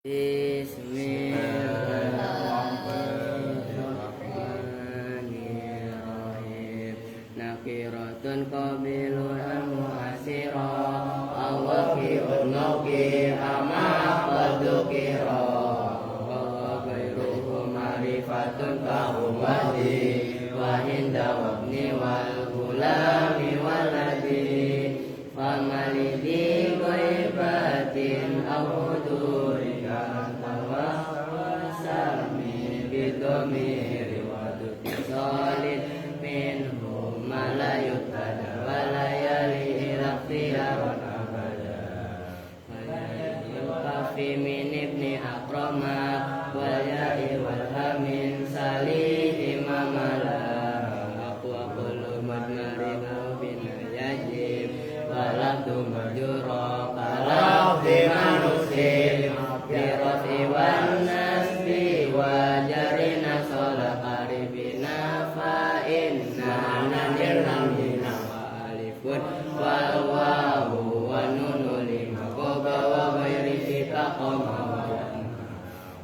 Bismillahirrahmanirrahim. Nakiratun qabilun mu'asira awakiun nukir ama qadukira wa gairuhu marifatun kahumadi wa hinda wabni wal gulami waladi famalidi ghaibatin awduri bidomiri waduti solid minhum malayut pada walayali ilaktiyarun abada yukafi min ibni akrama walyai walhamin salih imamala aku madmarina bina yajib walabdu majuro kalau dimanusim biroti wan nasbi wajarina sholat qaribina fa'inna nanirnamina wa alifun wal wawu wa nunu lima koba wa ghairi kita koma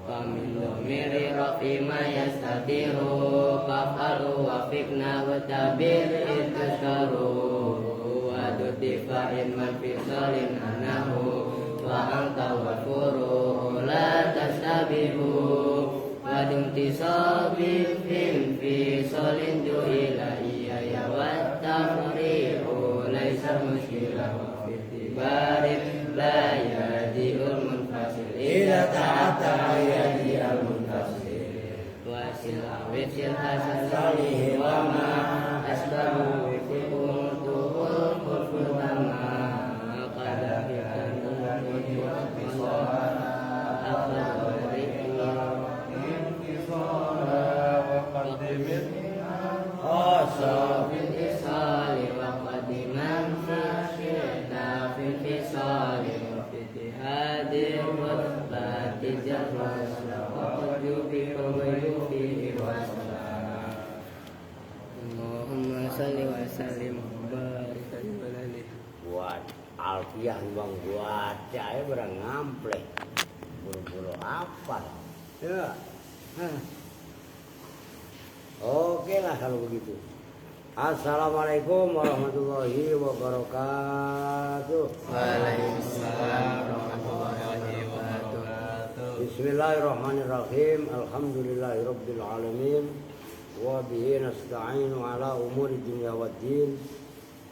wa min domiri rafima yastatiru kafalu wa fikna wa tabir itu syaru wa dutifa'in man fisalin anahu wa anta wa furu la tastabihu wa dimtisabi fi solin ju'ila iya wa tafrihu laisa muskilah wa fitibarin la yadi'ul munfasil ila ta'ata yadi al-munfasil wa silawit silhasan salih wa ma asbahu wifikum tuhul khulful tama buat alfiah bang buat cahaya berang ngampleh buru-buru apa ya oke lah kalau begitu. Assalamualaikum warahmatullahi wabarakatuh. Waalaikumsalam warahmatullahi wabarakatuh. Bismillahirrahmanirrahim. Alhamdulillahirabbil alamin. Wa bihi nasta'inu ala umuri dunya waddin.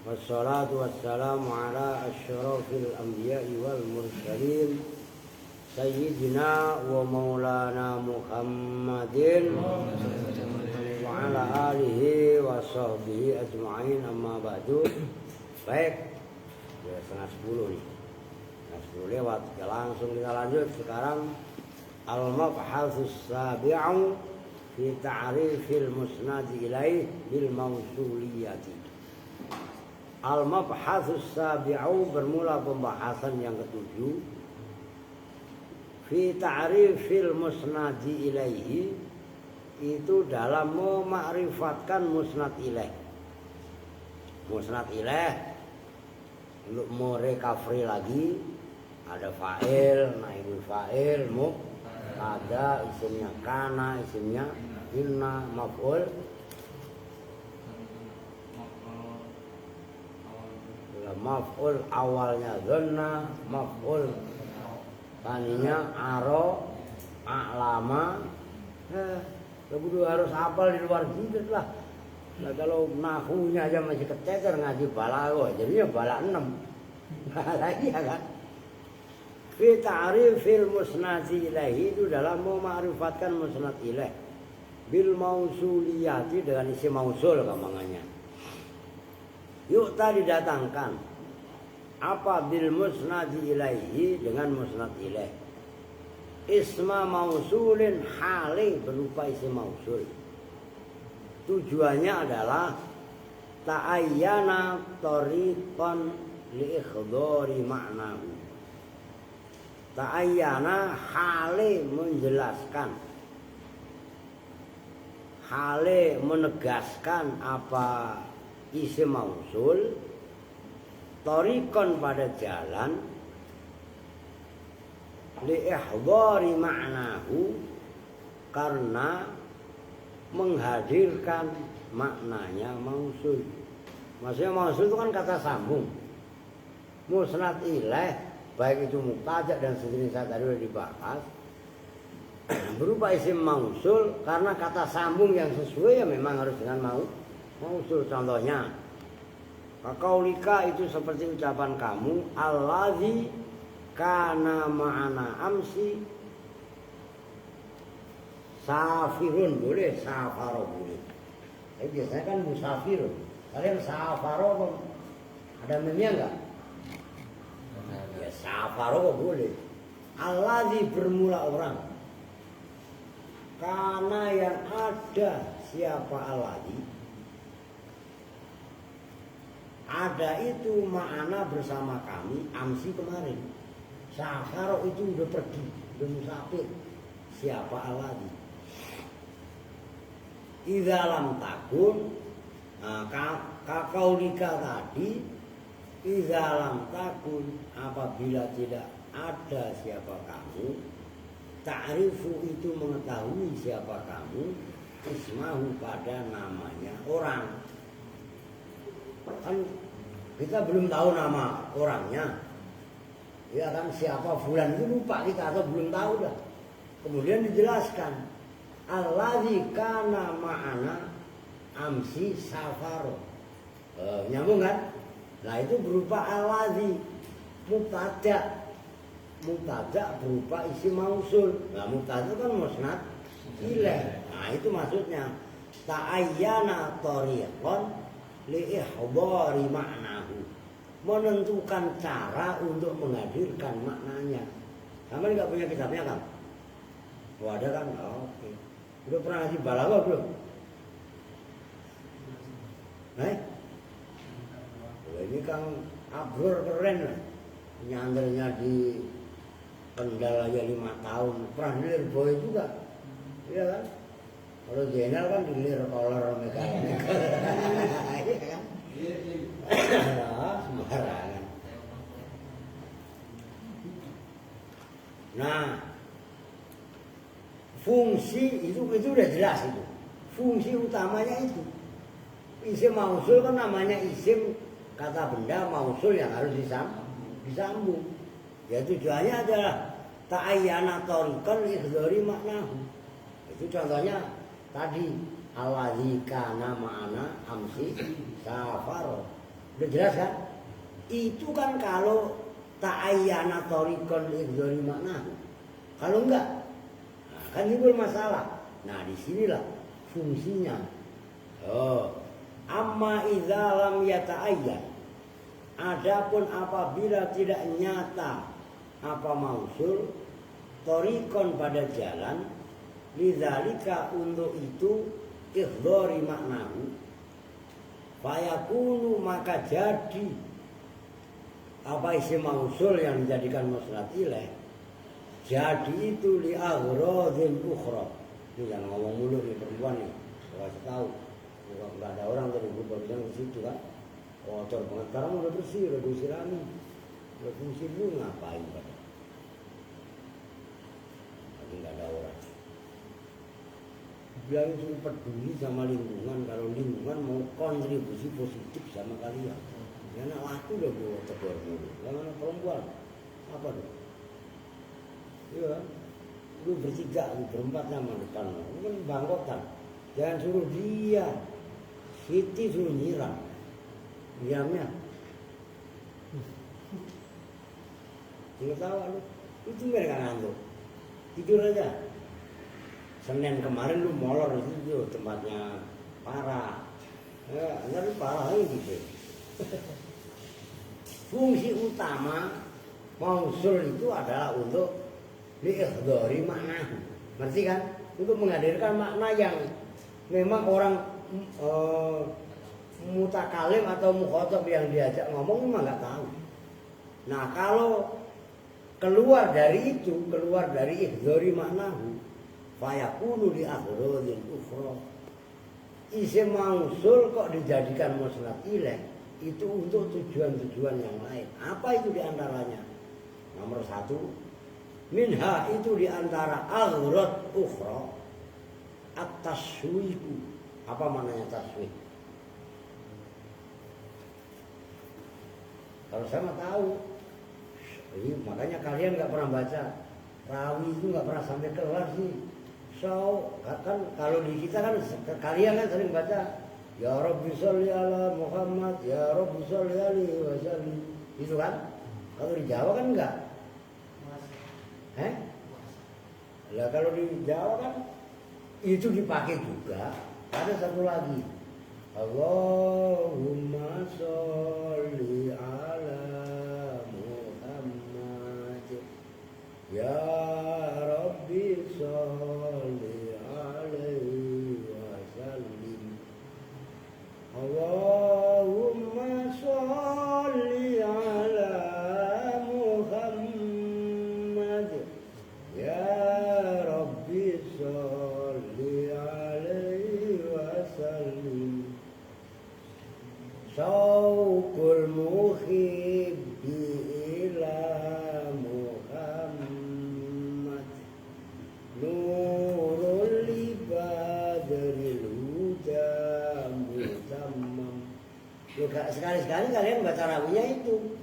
Wassalatu wassalamu ala asyrafil anbiya'i wal mursalin sayyidina wa maulana Muhammadin wa ala alihi wa sahbihi ajma'in amma ba'du. Baik, sudah setengah 10 nih, setengah 10 lewat. Ya, langsung kita lanjut sekarang. Al-mabhatsus sabi'u fi ta'rifil musnadi ilaih bil mausuliyati. Al-mabhatsus sabi'u bermula pembahasan yang ketujuh fi ta'rifil musnadi ilaihi, itu dalam memakrifatkan musnad ilaih. Musnad ilaih untuk merecovery lagi, ada fa'il, naibul fa'il, ada isimnya kana, isimnya inna, maf'ul maf'ul awalnya dhanna, maf'ul taninya aro, a'lama. Kemudian harus hafal di luar gitu lah. Nah, kalau nahunya aja masih kececer, ngaji balaghah jadinya bala 6. Lagi ya kan. Fi ta'rifil musnadi ilaihi, itu dalam mema'rifatkan musnad ilaih bil mausuliyati, dengan isi mausul kamanganya. Yuk tadi datangkan apa bil musnadi ilaihi, dengan musnad ilaih. Isma mausulin, hale berupa isi mausul. Tujuannya adalah ta'ayyana tariqan li ikhdari ma'nahu. Ta'ayyana, hale menjelaskan, hale menegaskan apa isi mausul, tariqan pada jalan, liihdhari ma'nahu, karena menghadirkan maknanya mausul. Maksudnya mausul itu kan kata sambung. Musnad ilaih baik itu mubtada dan sejenisnya tadi sudah dibahas berupa isim mausul karena kata sambung yang sesuai ya memang harus dengan mausul. Contohnya kaqaulika itu seperti ucapan kamu, allazi kana ma'ana amsi safirun, boleh, safaro boleh. Tapi biasanya kan musafirun. Kalian safaro ada memnya enggak? Ya safaro boleh. Allazi bermula orang. Karena yang ada siapa allazi? Ada itu makna bersama kami amsi kemarin. Safaro itu udah pergi, udah musafir. Siapa allazi? Idza lam takun, kaqaulika tadi, idza lam takun, apabila tidak ada siapa kamu, ta'rifu itu mengetahui siapa kamu, ismahu pada namanya orang. Kan kita belum tahu nama orangnya, ya kan, siapa fulan itu lupa kita atau belum tahu dah. Kemudian dijelaskan, allazi kana ma'ana amsi safaro. Nyambung kan? Nah itu berupa allazi mubtada. Mubtada berupa isim mausul. Nah mubtada kan musnad ilaih. Nah itu maksudnya ta'ayyana tariqan liihdhari ma'nahu. Menentukan cara untuk menghadirkan maknanya. Kamu enggak punya kitabnya kan? Oh ada kan? Oh, oke. Udah pernah ngaji balaghah belum? Ini Kang Abror keren lah. Nyandelnya di Kendal aja 5 tahun. Pernah di Lirboy juga. Iya kan? Kalau Jenal kan di Lirkolor mekanik. Iya kan? Sembarangan. Nah, fungsi itu udah jelas itu. Fungsi utamanya itu. Isim mausul kan namanya isim kata benda mausul yang harus disambung. Ya tujuannya adalah ta'ayyana tariqan liihdhari maknahu. Itu contohnya tadi allazi kana ma'ana amsi safaro. Udah jelas kan? Itu kan kalau ta'ayyana tariqan liihdhari maknahu. Kalau enggak, nah, kan timbul masalah. Nah, disinilah fungsinya. Amma idza lam yata'ayyan. Adapun apabila tidak nyata apa mausul tariqan pada jalan lidzalika untuk itu ihdhari maknahu fayakunu maka jadi apa isim mausul yang dijadikan musnad ilaih jadi itu li aghradzin ukhra. Ini yang ngomong mulu nih perempuan nih, kasih tahu. Enggak ada orang dari grup barusan ke situ kan. Kotor banget, sekarang udah bersih, udah disirami. Udah fungsi lu ngapain pada? Tapi enggak ada orang. Bilang suruh peduli sama lingkungan, kalau lingkungan mau kontribusi positif sama kalian. Ya anak laki udah gue tegur mulu. Yang anak perempuan, apa tuh? Iya, lu bertiga, lu berempat nama depan. Lu kan bangkotan. Jangan suruh dia. Siti suruh nyiram. Diamnya. Tinggal tawa lu. Itu mereka ngantuk. Tidur aja. Senin kemarin lu molor di situ tempatnya parah. Ya, nanti parah lagi gitu. Fungsi utama mausul itu adalah untuk liihdhari maknahu. Ngerti kan? Untuk menghadirkan makna yang memang orang mutakalim atau mukhatab yang diajak ngomong memang nggak tahu. Nah kalau keluar dari itu, keluar dari ihdhari maknahu, fayakunu li aghradzin ukhra. Isim mausul kok dijadikan musnad ilaih itu untuk tujuan-tujuan yang lain. Apa itu diantaranya? Nomor 1, Minha itu diantara aghrad ukhra at-taswiku. Apa maknanya taswik? Kalau saya mah tahu. Makanya kalian nggak pernah baca rawi itu, nggak pernah sampai kelar sih. So kan kalau di kita kan kalian kan sering baca ya Rabbi sholli ala Muhammad, ya Rabbi sholli alaihi wasallam. Itu kan? Kalau di Jawa kan enggak. Lah kalau di Jawa kan itu dipakai juga. Ada satu lagi. Allahumma sholli ala Muhammad, ya Rabbi sholli alaihi wasallim. Allahumma sholli ala Muhammad, ya Rabbi sholli alaihi wasallim. Syauqul muhibbi ila Muhammad, nurul libadril huda mutammam. Sekali-sekali kalian baca rawinya itu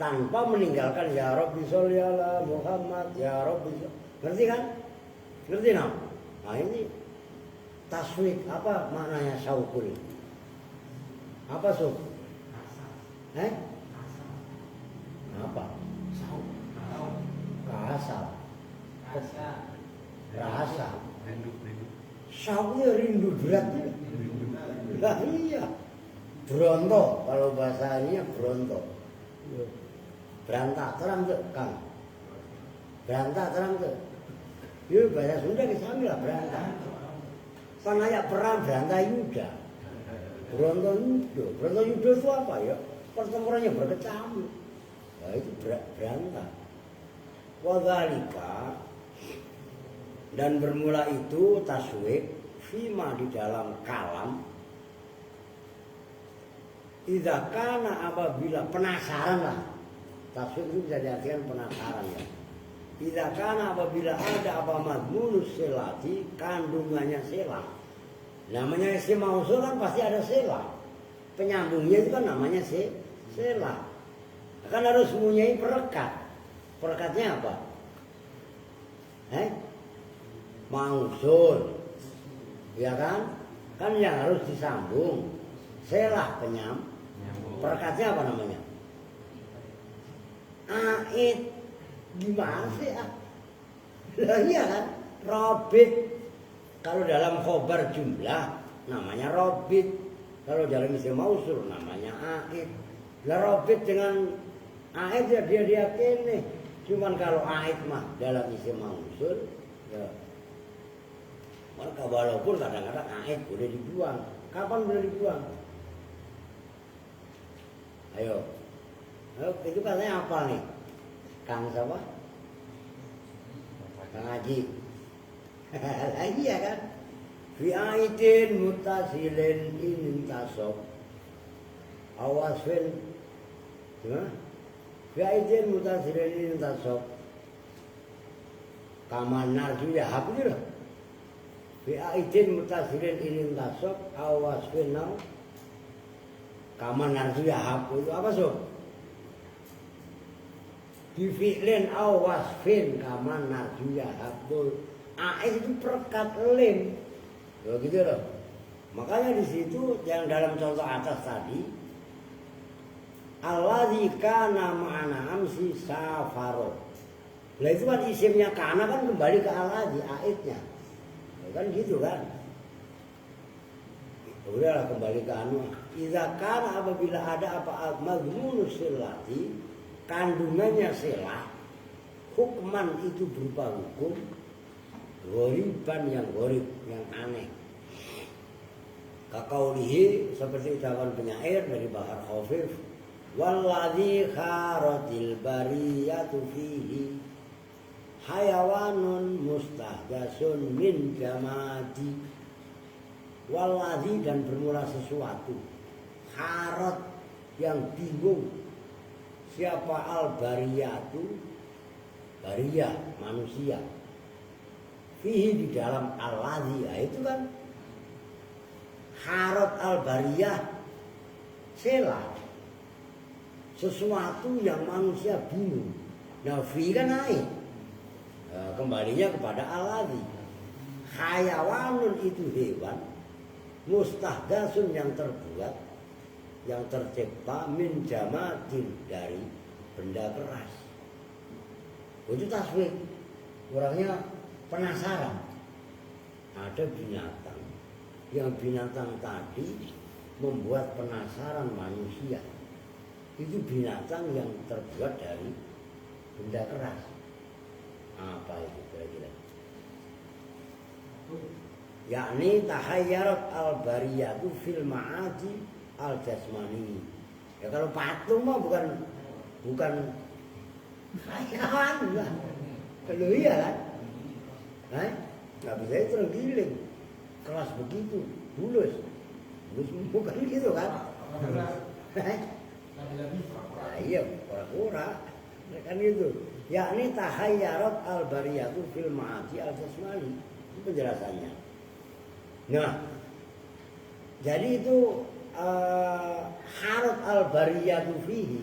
tanpa meninggalkan ya Rabbi sholli ala Muhammad, ya Rabbi. Ngerti kan? Ngerti no? Nah ini taswik. Apa maknanya syauqul? Apa sob? Apa? Kasar. Rasa. Syauqnya rindu beratnya. Lah iya. Bronto kalau bahasanya bronto. Berantah terang tuh Kang. Berantah terang tuh. Yuk bahasa Sunda disambil lah berantah. Kan ayat perang berantah Yuda. Bronto Yuda itu apa ya? Pertempurannya berkecamuk. Nah itu berantah. Wadhalika, dan bermula itu taswik fima di dalam kalam. Idza kana apabila penasaran lah. Taswik itu bisa diartikan penasaran ya. Idza kana apabila ada apa madmunus selati, kandungannya selah. Namanya isim mausul kan pasti ada selah. Penyambungnya itu kan namanya selah. Kan harus mempunyai perekat. Perekatnya apa? Mausul. Ya kan? Kan yang harus disambung. Selah penyambung. Perekatnya apa namanya? Aid. Gimana sih? Lah iya kan? Robit. Kalau dalam khobar jumlah namanya robit. Kalau dalam isim mausul namanya aid. Lah robit dengan aid ya dia kene. Cuman kalau aid mah dalam isim mausul ya. Maka walaupun kadang-kadang aid boleh dibuang. Kapan boleh dibuang? Ayo. Itu katanya apa nih? Kang siapa? Kang Haji. Iya kan? Fi aidin mutasilin in tasab. Awasfin. Gimana? Fi aidin mutasilin in tasab. Kaman narju ya hab gitu loh. Fi aidin mutasilin in tasab awasfin now. Kaman narju ya hab itu apa sob? Di fi'lin awasfin kaman narju ya habul. Aid itu perekat lim. Loh gitu loh. Makanya di situ yang dalam contoh atas tadi alladzi kana ma'ana amsi safaro. Lah itu kan isimnya kana kan kembali ke alladzi aidnya. Kan gitu kan. Udahlah kembali ke anu. Idza kana apabila ada apa madmunus silati, kandungannya silah, hukman itu berupa hukum. Ghoriban yang gharib, yang aneh. Kakaulihi seperti ucapan penyair dari Bahar Khafif, walladzi kharatil bariyatu fihi hayawanun mustahdasun min jamadi. Walladzi dan bermula sesuatu kharat yang bingung. Siapa al bariyatu? bariyah manusia. Fihi di dalam al-ladzi, itu kan harot al-bariyah sela, sesuatu yang manusia bingung. Nah, fi kan naik, kembalinya kepada al-ladzi. Hayawanun itu hewan, mustahdasun yang terbuat, yang tercipta min jamadin dari benda keras. Itu tasbih, orangnya penasaran. Ada binatang, yang binatang tadi membuat penasaran manusia. Itu binatang yang terbuat dari benda keras. Apa itu kira-kira? Yakni tahayyarat al-bariyatu fil ma'adi al-jasmani. Ya kalau patung mah bukan hayawan lah. Kalau iya kan? Nggak bisa itu tergiling. Keras begitu, bulus bukan gitu kan? Nah, iya, pura-pura kan itu. Yakni tahayyarat al-bariyatu fil ma'adi al-jasmani. Itu penjelasannya. Nah, jadi itu harot al-bariyatu fihi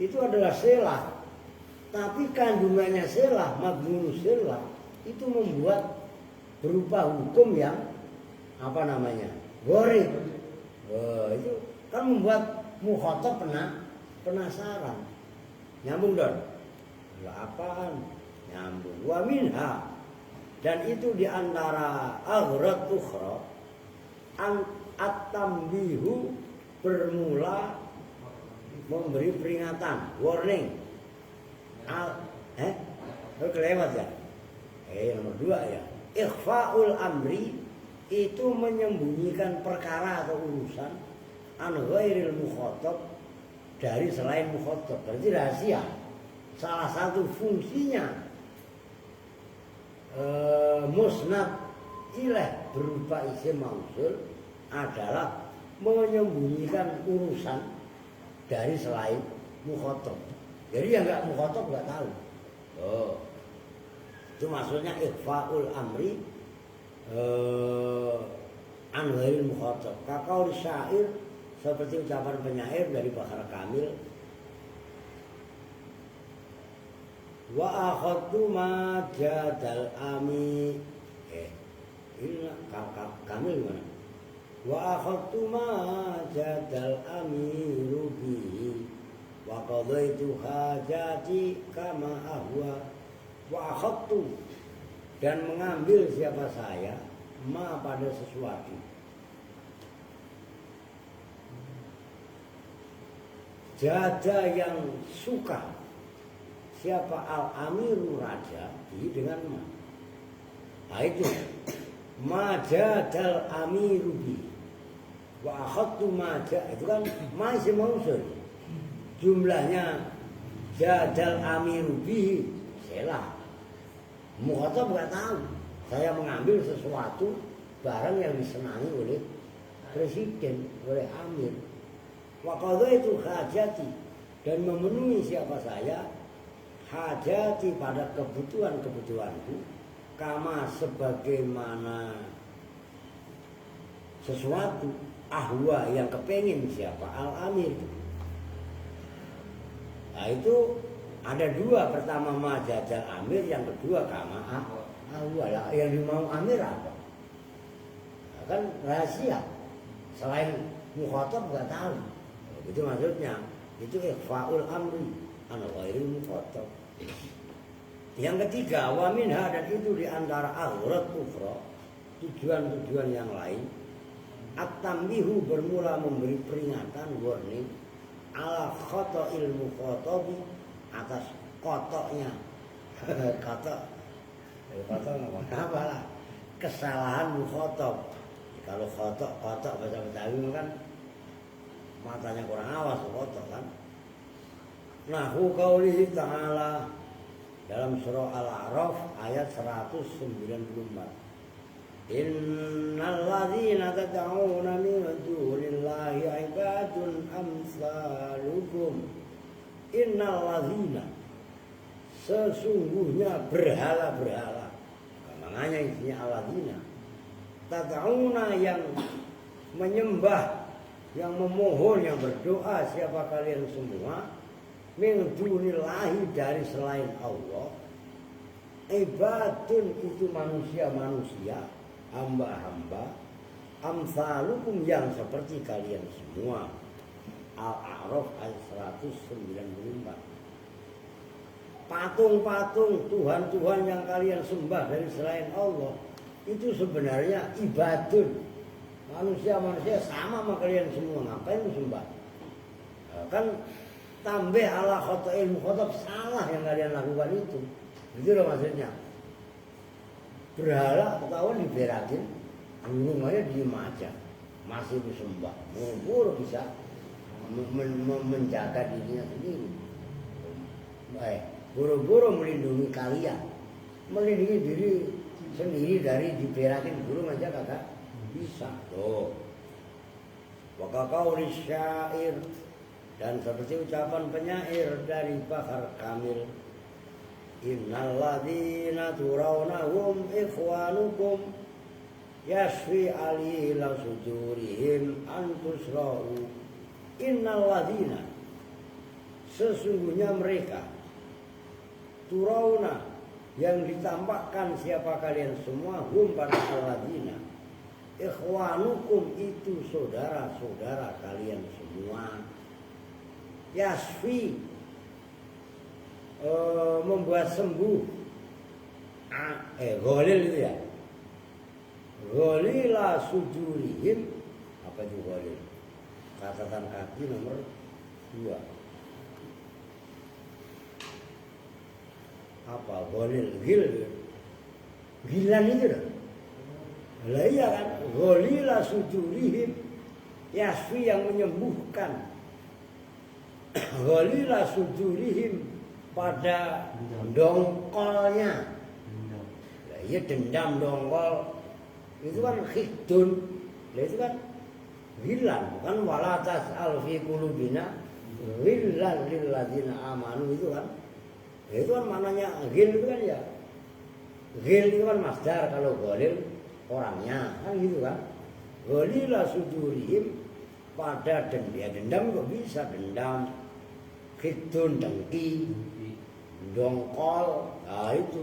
itu adalah selah. Tapi kandungannya selah, madmunu selah, itu membuat berupa hukum yang apa namanya? Goreng. Itu kan membuat mukhatab penasaran. Nyambung dong. Ya apaan? Nyambung. Wa minha, dan itu diantara aghrad ukhra at-tambihu, bermula memberi peringatan, warning. Kelewat ya? Nomor 2 ya. Ikhfaul amri, itu menyembunyikan perkara atau urusan an ghairil mukhatab, dari selain mukhatab. Berarti rahasia. Salah satu fungsinya musnad ilaih berupa isim mausul adalah menyembunyikan urusan dari selain mukhatab. Jadi yang nggak mukhatab nggak tahu. Itu maksudnya ikhfaul amri an ghairil mukhatab. Kaqaul syair, seperti ucapan penyair dari Bahar Kamil, wa akhadtu ma jadal ami. Ini Kamil gimana? Wa akhadtu ma jadal amiru bihi wa qadaitu hajati kama ahwa. Wa akhadtu, dan mengambil siapa saya ma pada sesuatu. Jada yang suka, siapa al-amiru raja, dengan ma. Nah itu majadal amiru bi wa akhadtu maja, itu kan masih mausul. Jumlahnya jadal amiru bi selah. Mukhatab nggak tahu. Saya mengambil sesuatu barang yang disenangi oleh presiden, oleh amir. Wa qadaitu hajati, dan memenuhi siapa saya hajati pada kebutuhan-kebutuhanku, kama sebagaimana sesuatu ahwa yang kepengin siapa al-amir. Nah itu ada 2, pertama majajal amir, yang kedua kama ahwa. Yang dimau amir apa? Nah, kan rahasia, selain mukhatab nggak tahu. Itu maksudnya, itu ikhfaul amri an ghairil mukhatab. Yang ketiga, wa minha, dan itu diantara aghrad ukhra, tujuan-tujuan yang lain, at-tambihu, bermula memberi peringatan, warning, ala khata'il mukhatabi, atas kotoknya kotok apa lah, kesalahan mukhatab. Kalau kotok bahasa Betawi kan matanya kurang awas, kotok kan. Nahu qaulihi ta'ala, dalam surah Al-A'raf ayat 194. Innal ladzina tad'una min dunillahi ibadun amsalukum. Innal ladzina, sesungguhnya berhala-berhala. Makanya isinya alladzina tad'una yang menyembah, yang memohon, yang berdoa siapa kalian semua min dunillahi dari selain Allah. Ibadun itu manusia-manusia, hamba-hamba, amsalukum yang seperti kalian semua. Al-A'raf ayat 194. Patung-patung, Tuhan-Tuhan yang kalian sembah dari selain Allah itu sebenarnya ibadun. Manusia-manusia sama kalian semua, ngapain lu sembah? Kan tambah ala khotoil mukhotob, salah yang kalian lakukan itu. Itu loh maksudnya. Berhala ketahuan diberakin, burung aja diem aja, masih disembah. Buru-buru bisa menjaga dirinya sendiri. Buru-buru melindungi kalian, melindungi diri sendiri dari diberakin burung aja kagak bisa. Tuh. Wakakau syair, dan seperti ucapan penyair dari Bahar Kamil, innal ladzina turawnahum ikhwanukum yashfi alila sujurihim antusra'u. Innal ladzina, sesungguhnya mereka, turawna yang ditampakkan siapa kalian semua, hum pada alladzina, ikhwanukum itu saudara-saudara kalian semua. Yasfi, membuat sembuh, gholil itu ya, gholila sujurihim. Apa itu gholil? Catatan kaki nomor 2. Apa gholil? Gilan itu dah. Lah iya kan, gholila sujurihim, yasfi yang menyembuhkan, gholila sujurihim pada dongkolnya. Lah iya, dendam dongkol itu kan khidun. Lah itu kan hilang, bukan walatas alfi qulubina ghillan lil ladzina amanu, itu kan. Itu kan maknanya ghil itu kan ya. Ghil itu kan masdar, kalau gholil orangnya kan gitu kan. Gholila sujurihim pada dendam, ya dendam kok bisa dendam, khidun dengki, dongkol. Nah itu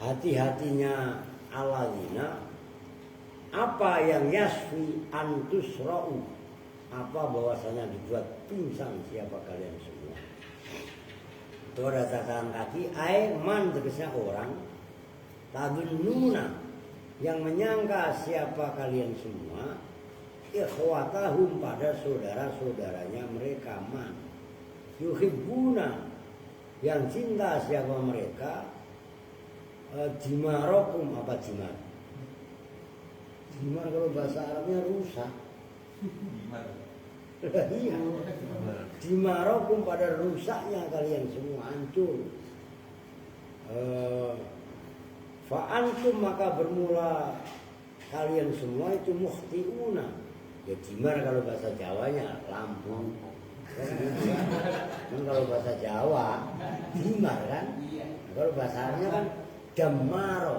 hati-hatinya alladzina, apa yang yasfi antusra'u, apa bahwasanya dibuat pingsan siapa kalian semua. Itu ada catatan kaki, man tegasnya orang, tadunnuna yang menyangka siapa kalian semua, ikhwatahum pada saudara-saudaranya mereka, man yuhibbuna yang cinta siapa mereka, jimarokum. Apa jimar? Jimar kalau bahasa Arabnya rusak. Iya. Jimarokum pada rusaknya kalian semua, hancur. Fa'antum maka bermula kalian semua itu mukhtiuna. Ya jimar kalau bahasa Jawanya lampu. Kan kalau bahasa Jawa jimar kan. Kalau bahasa Arabnya kan damaro.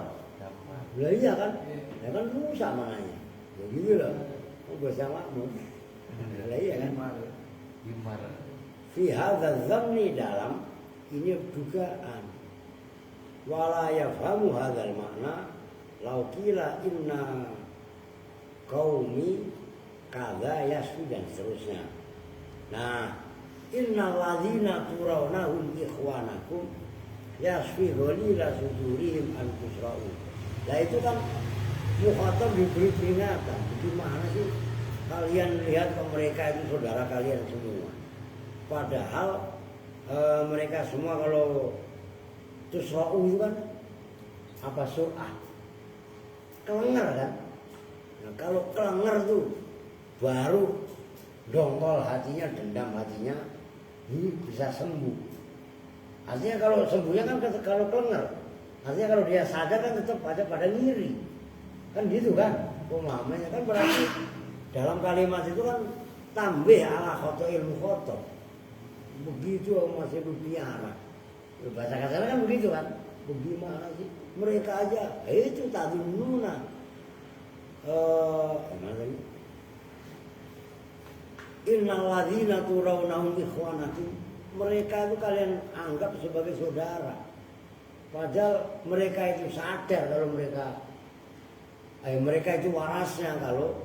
Lah iya kan? Ya kan rusak mananya. Ya gitu loh. Bahasa makmum. Lah iya kan? Gimar. Fi hadzal dhanni, dalam ini dugaan. Wala yafhamu hadzal makna law qila inna qaumi kadza yasfi, dan seterusnya. Nah, innal ladzina turawnahum ikhwanakum yasfi ghalila sudurihim an tusra'u. Nah itu kan mukhatab diberi peringatan. Gimana sih kalian lihat ke mereka itu saudara kalian semua, padahal mereka semua kalau tusra'u itu kan apa, sur'ah, kelenger kan. Nah kalau kelenger tuh baru dongkol hatinya, dendam hatinya, ini bisa sembuh. Artinya kalau sembuhnya kan kalau kelenger, artinya kalau dia sadar kan tetap ada pada ngiri, kan gitu kan. Pemahamannya kan berarti dalam kalimat itu kan tambah ala khotoil mukhotob. Begitu masih berpiara. Bahasa kasar kan begitu kan. Bagaimana sih? Mereka aja itu tadi nuna. Gimana lagi? Innal ladzina turawnahum ikhwanakum. Mereka itu kalian anggap sebagai saudara. Padahal mereka itu sadar kalau mereka itu warasnya kalau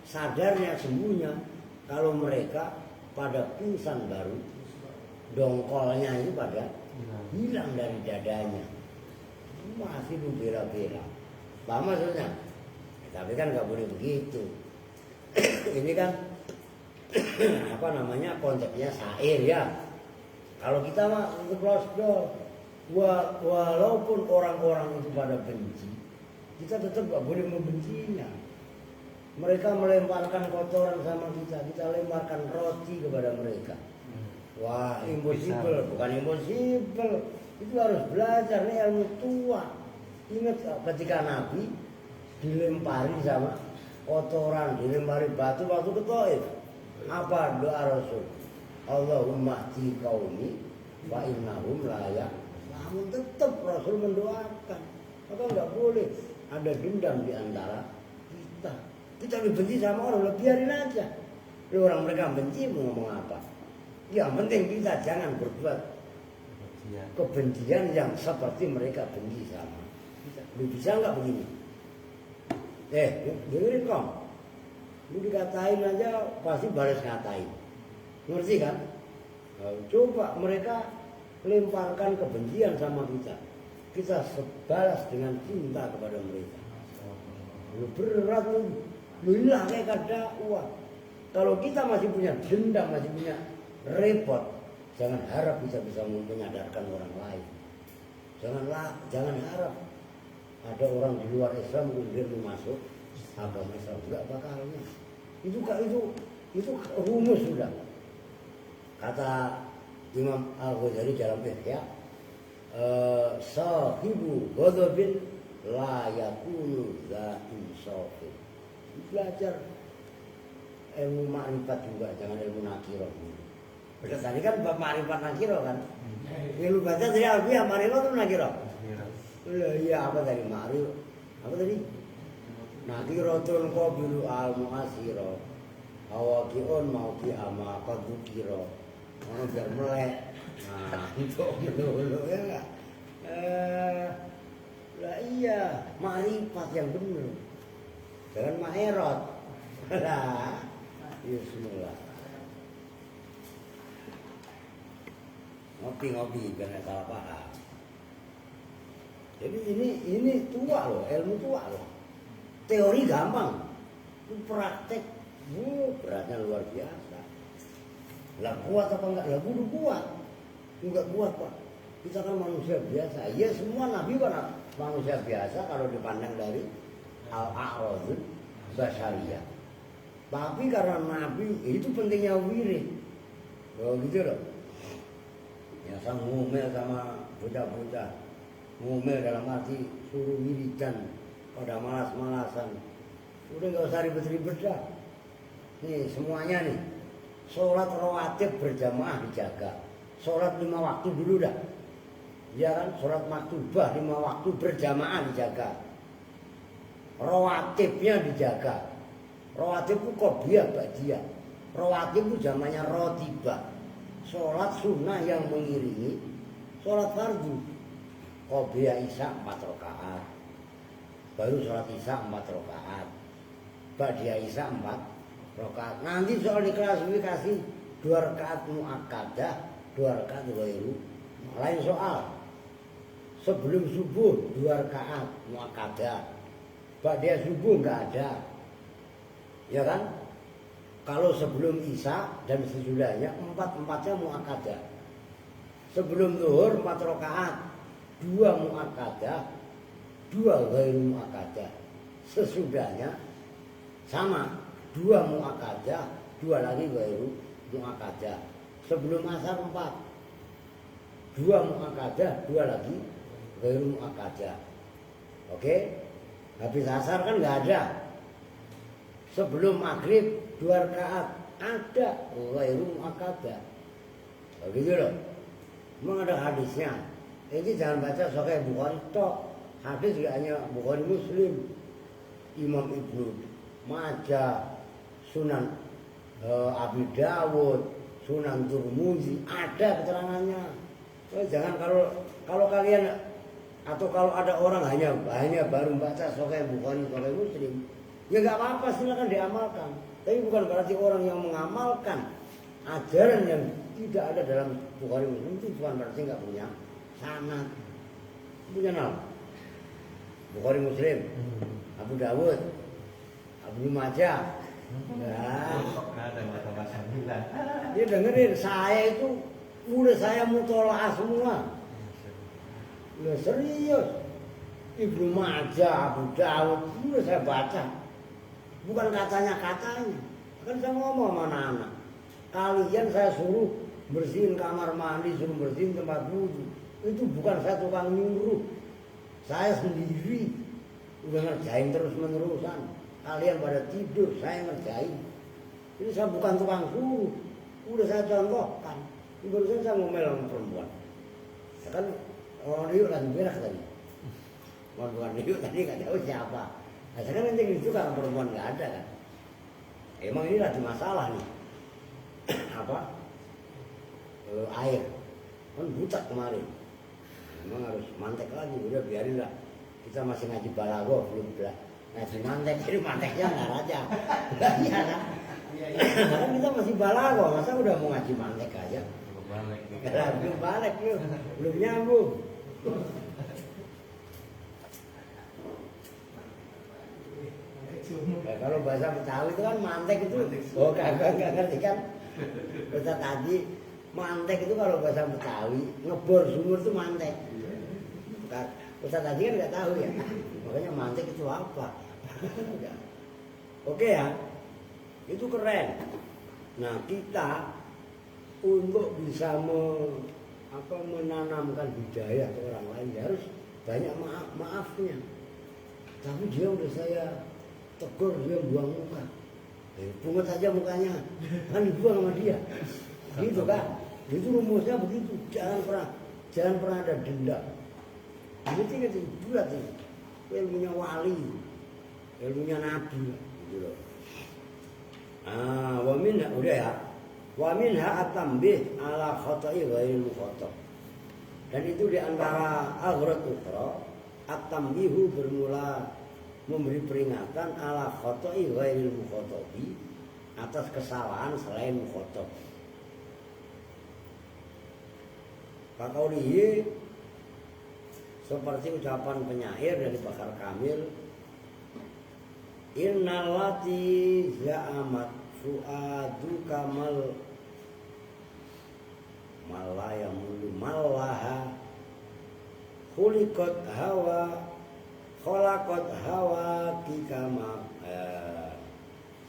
sadarnya sembunyinya kalau mereka pada pingsan baru dongkolnya itu pada hilang dari dadanya, masih bela-bela. Paham maksudnya? Tapi kan nggak boleh begitu. Ini kan konsepnya syair ya. Kalau kita mah untuk walaupun orang-orang itu pada benci, kita tetap nggak boleh membencinya. Mereka melemparkan kotoran sama kita lemparkan roti kepada mereka. Wah, impossible, bukan impossible. Itu harus belajar, ini ilmu tua. Ingat ketika Nabi dilempari sama kotoran, dilempari batu waktu ke Taif. Apa doa Rasul? Allahumma ti qaumi wa innahum la ya'lamun. Tetap Rasul mendoakan. Maka enggak boleh ada dendam di antara kita. Kita dibenci sama orang, biarin aja. Orang mereka benci mau ngomong apa? Yang penting kita jangan berbuat kebencian yang seperti mereka benci sama kita. Lu bisa nggak begini? Dengerin kong. Lu dikatain aja pasti balas ngatain. Ngerti kan? Coba mereka lemparkan kebencian sama kita. Kita sebalas dengan cinta kepada mereka. Lu berat lu hilang kayak dakwah. Kalau kita masih punya dendam, masih punya repot, jangan harap bisa menyadarkan orang lain. Jangan harap ada orang di luar Islam kemudian masuk agama Islam, enggak bakalnya. Itu rumus sudah. Kata Imam Al-Ghazali dalam Ihya, sahibu ghadabin la yakunu za insafin. Belajar ilmu makrifat juga, jangan ilmu nakiro. Tadi kan bab makrifat nakiro kan. Ilmu baca dari alfiah makrifat itu nakiro. Iya apa tadi makrifat? Apa tadi? Nakiratun qabilu al-mu'asiro. Hawakiun mauki ama qadukiro. Ono biar melek. Nah, itu dulu ya enggak? Lah iya, makrifat yang benar. Jangan maherot. Lah, bismillah. Ngopi-ngopi biar nggak salah paham. Jadi ini tua loh, ilmu tua loh. Teori gampang, itu praktek, beratnya luar biasa. Lah kuat apa enggak? Lah kudu kuat. Enggak kuat Pak. Kita kan manusia biasa. Ya semua nabi kan manusia biasa kalau dipandang dari al-a'radul basyariyah. Tapi karena nabi itu pentingnya wirid. Oh gitu loh. Ya sang ngomel sama bocah-bocah. Ngomel dalam arti suruh wiridan pada malas-malasan. Udah nggak usah ribet-ribet dah. Nih semuanya nih. Sholat rawatib berjamaah dijaga. Sholat 5 waktu dulu dah. Ya kan, sholat maktubah 5 waktu berjamaah dijaga. Rawatibnya dijaga. Rawatib itu qobliyah ba'diyah. Rawatib itu zamannya rotibah. Sholat sunnah yang mengiringi sholat fardu. Qobliyah isya 4 rakaat. Baru sholat isya 4 rakaat. Ba'diyah isya 4 rakaat. Nanti soal diklasifikasi 2 rakaat mu'akkadah, 2 rakaat ghairu. Lain soal. Sebelum subuh 2 rakaat mu'akkadah. Ba'diyah subuh enggak ada. Ya kan? Kalau sebelum isya dan sesudahnya 4-4-nya mu'akkadah. Sebelum zuhur 4 rakaat, 2 mu'akkadah, 2 ghairu mu'akkadah. Sesudahnya sama, 2 mu'akkadah, 2 lagi ghairu mu'akkadah. Sebelum asar 4, 2 mu'akkadah, 2 lagi ghairu mu'akkadah. Oke? Habis asar kan nggak ada. Sebelum maghrib 2 rakaat ada ghairu mu'akkadah. Begitu loh. Memang ada hadisnya. Ini jangan baca Sahih Bukhari tok. Hadis juga hanya Bukhari Muslim, Imam Ibnu Majah, Sunan Abi Dawud, Sunan Tirmidzi, ada keterangannya. Jangan kalau kalian atau kalau ada orang hanya baru baca Sahih Bukhari, Sahih Muslim, ya nggak apa-apa, silakan diamalkan. Tapi bukan berarti orang yang mengamalkan ajaran yang tidak ada dalam Bukhari Muslim itu bukan berarti nggak punya sanad. Punya nama Bukhari Muslim, Abu Dawud, Abu Majah. Nah, dia dengerin, saya itu udah saya mutolaah semua. Udah serius. Ibnu Majah, Abu Dawud, udah saya baca. Bukan katanya-katanya. Kan saya ngomong sama anak-anak. Kalian saya suruh bersihin kamar mandi, suruh bersihin tempat wudhu. Itu bukan saya tukang nyuruh. Saya sendiri udah ngerjain terus-menerusan. Kalian pada tidur, saya ngerjain. Ini saya bukan tukang suruh. Udah saya contohkan. Barusan saya ngomel sama perempuan. Ya kan orang Riuk lagi berak tadi. Bukan Riuk tadi gak tahu siapa. Nah saya kan nanti gitu kan perempuan gak ada kan. Emang ini lagi masalah nih. Apa? Air. Kan buta kemarin. Memang harus mantek lagi. Udah biarin lah. Kita masih ngaji balago belum belah. Ngaji mantek. Jadi manteknya gak raja. Iya kan? Karena kita masih balago. Masa udah mau ngaji mantek aja. Belum balik lu, belum nyambung. Ya, kalau bahasa Betawi itu kan mantek itu, oh kagak ngerti kan? Bahasa tadi mantek itu kalau bahasa Betawi ngebor sumur itu mantek. Bahasa tadi kan nggak tahu ya, makanya mantek itu apa? Oke ya, itu keren. Nah kita untuk bisa menanamkan budaya ke orang lain dia harus banyak maafnya. Tapi dia udah saya tegur, dia buang muka. Pungut saja mukanya, kan dibuang sama dia. Gitu kan? Itu rumusnya begitu. Jangan pernah ada dendam. Ini tinggal bulat ini. Ilmunya wali, ilmunya nabi. Gitu loh. Wamin udah ya. Wa minha at-tanbih ala khata'i ghairil mukhatab. Dan itu diantara aghrad ukhra, at-tanbihu bermula memberi peringatan ala khata'i ghairil mukhatabi, atas kesalahan selain mukhatab. Pakaulihi seperti ucapan penyair dari Bakar Kamil, innallati za'amat fuadu kamal malaya mulu malaha khuliqat hawa khalaqat hawa kama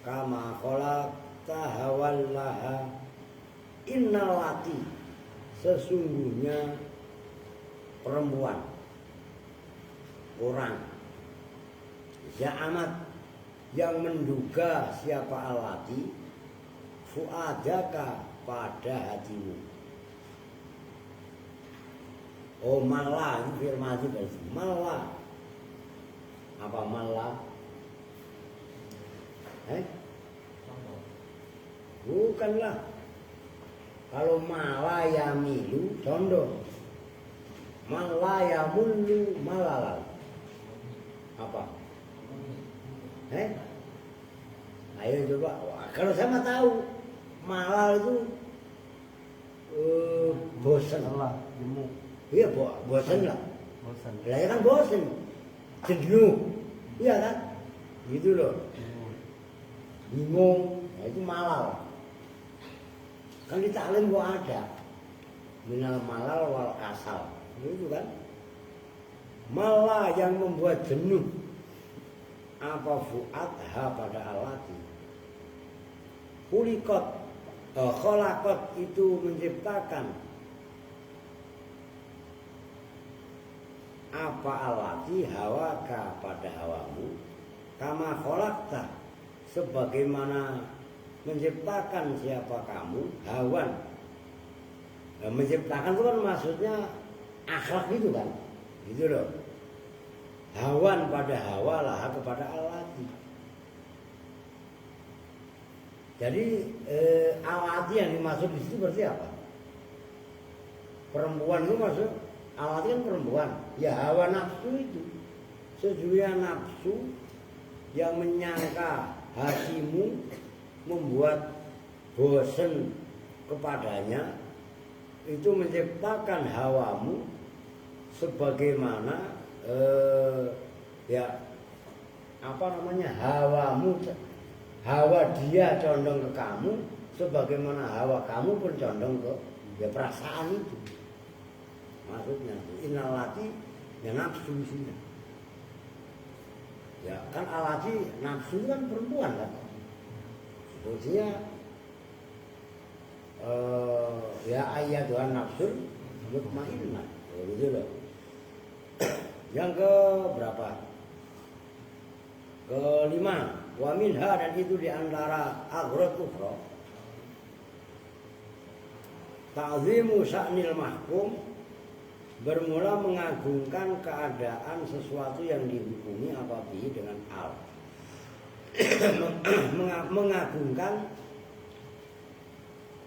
kama khalaqta hawallaha innalati sesungguhnya perempuan orang za'amat yang menduga siapa alati fuadaka pada hatimu. Oh malah itu firmasi dari malah apa malah? Bukanlah. Kalau malah ya milu condong. Malah ya mulu malalal. Apa? Ayo coba. Wah, kalau saya mah tahu malal itu bosan lah, jemu. Iya bosan lah. Bosan. Lah ya kan bosan, jenuh, iya kan? Gitu loh. Bingung, nah, itu malal. Kan di taklim gua ada minal malal wal kasal, gitu kan? Malah yang membuat jenuh. Apa fu'adha pada alati khuliqat khalaqat itu menciptakan apa alati hawaka pada hawamu kama khalaqta sebagaimana menciptakan siapa kamu hawan Nah, menciptakan itu kan maksudnya akhlak itu kan, gitu loh. Hawan pada hawa, laha kepada alati. Jadi alati yang dimaksud di situ berarti apa? Perempuan itu maksud alati kan perempuan. Ya hawa nafsu itu, sejujurnya nafsu yang menyangka hatimu membuat bosan kepadanya, itu menciptakan hawamu sebagaimana ya apa namanya hawamu, hawa dia condong ke kamu sebagaimana hawa kamu pun condong ke ya perasaan itu. Maksudnya innalati ya nafsu sini. Ya kan alati nafsu kan perempuan kan. Fungsinya ya ayyatuhan nafsul mutmainnah. Gitu loh. Yang ke berapa? Kelima, wa minha, dan itu diantara aghrad ukhra ta'zimu sya'nil mahkum, bermula mengagungkan keadaan sesuatu yang dihukumi apabila dengan al. Mengagungkan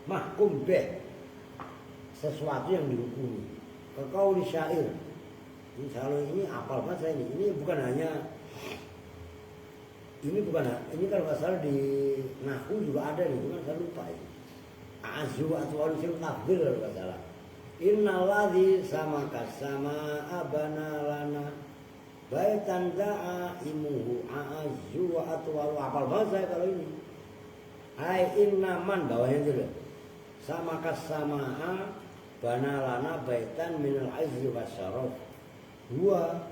mahkum bih, sesuatu yang dihukumi. Kekau di syair. Ini kalau ini apal banget saya ini bukan hanya ini kalau nggak salah di Nahwu juga ada nih, bukan saya lupa ini. Azu atau alusil takdir kalau nggak salah. Innalladzi sama kasama abana lana baitan da'a imuhu a'azzu wa atwalu. Apal banget saya kalau ini. Hai innaman bawahnya dulu. Sama kasama bana lana baitan minal azzi wasyaraf. Huwa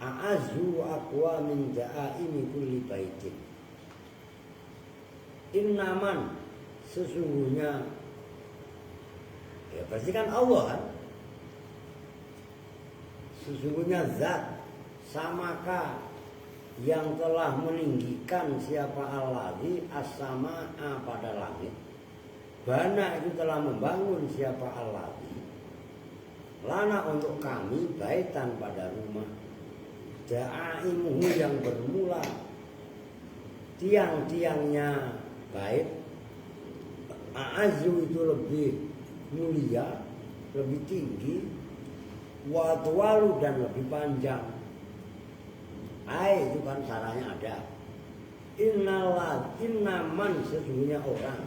a'azzu aqwa min da'aimi kulli baitin. Innaman, sesungguhnya ya pasti kan Allah kan. Sesungguhnya zat samaka yang telah meninggikan siapa alladzi as-samaa pada langit. Bana itu telah membangun siapa alladzi lana untuk kami baitan pada rumah. Da'aimuhu yang bermula tiang-tiangnya bait. A'azu itu lebih mulia, lebih tinggi. Wa atwalu dan lebih panjang. Ai itu kan caranya ada. Innaman sesungguhnya orang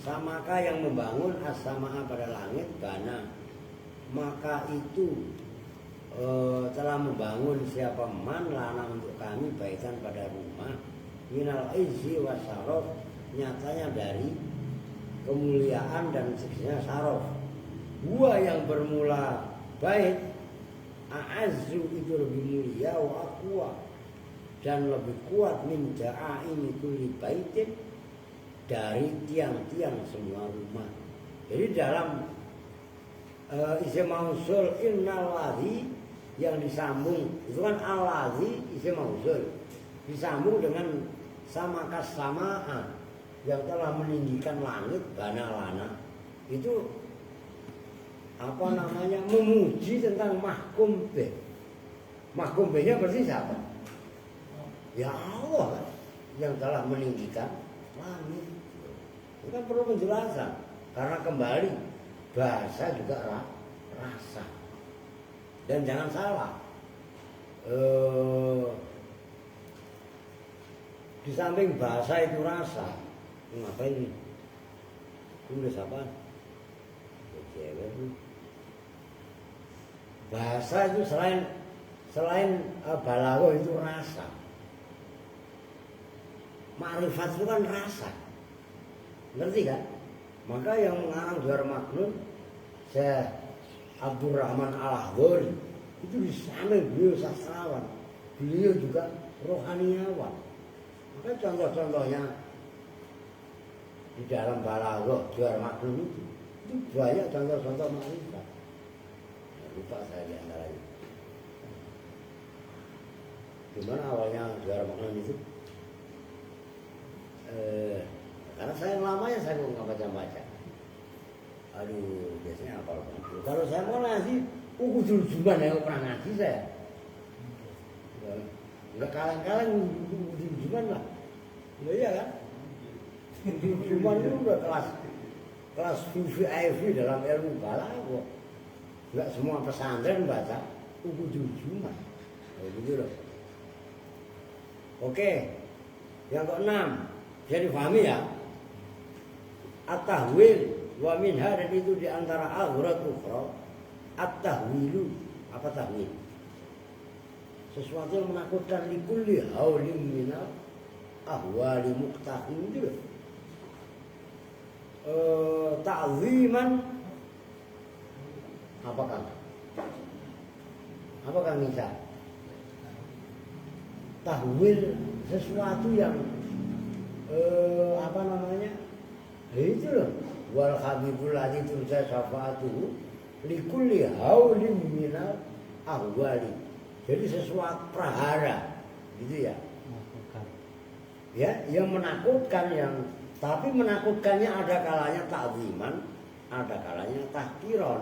samaka yang membangun as-samaa pada langit bana, maka itu telah membangun siapa man lana untuk kami baitan pada rumah minal izzi wasyaraf, nyatanya dari kemuliaan dan seksinya syaraf. Gua yang bermula bait a'azzu itu lebih mulia wa aqwa dan lebih kuat min da'aini kulli baitin dari tiang-tiang semua rumah. Jadi dalam isim mausul innalladzi yang disambung itu kan alladzi isim mausul disambung dengan samakas samaa yang telah meninggikan langit bana lana, itu apa namanya memuji tentang mahkum bih. Mahkum bihnya berarti siapa? Ya Allah kan, yang telah meninggikan langit. Itu kan perlu penjelasan karena kembali bahasa juga rasa. Dan jangan salah, di samping bahasa itu rasa, ngapain ini? Tulis apa? Bahasa itu selain balaghah itu rasa. Ma'rifat itu kan rasa. Ngerti kan? Maka yang mengarang Johar Maknun Syekh Abdurrahman Al-Akhdari itu di samping beliau sastrawan, beliau juga rohaniawan. Maka contoh-contohnya di dalam balaghah Johar Maknun itu banyak contoh-contoh ma'rifat. Lupa saya di antaranya. Gimana awalnya Johar Maknun itu? Karena saya lamanya saya nggak baca-baca. Aduh, biasanya apa? Kalau saya mau ngaji, kudu juman ya pernah ngaji saya. Enggak kaleng-kaleng juman lah. Iya kan? Juman itu udah kelas VVIP dalam ilmu balaghah kok. Enggak semua pesantren baca kudu juman. Begitu loh. Oke. Yang keenam, bisa dipahami ya? At-tahwil wa minha, dan itu diantara aghrad ukhra. At-tahwilu, apa tahwil? Sesuatu yang menakutkan likulli haulim minal ahwali muqtahim itu loh. Ta'ziman apakah? Apakah misal? Tahwil sesuatu yang apa namanya? Itu loh. Wal habibul ladzi turja syafaatuhu likulli haulim minal ahwali. Jadi sesuatu prahara gitu ya. Ya, yang menakutkan, yang tapi menakutkannya ada kalanya ta'ziman, ada kalanya tahqiran.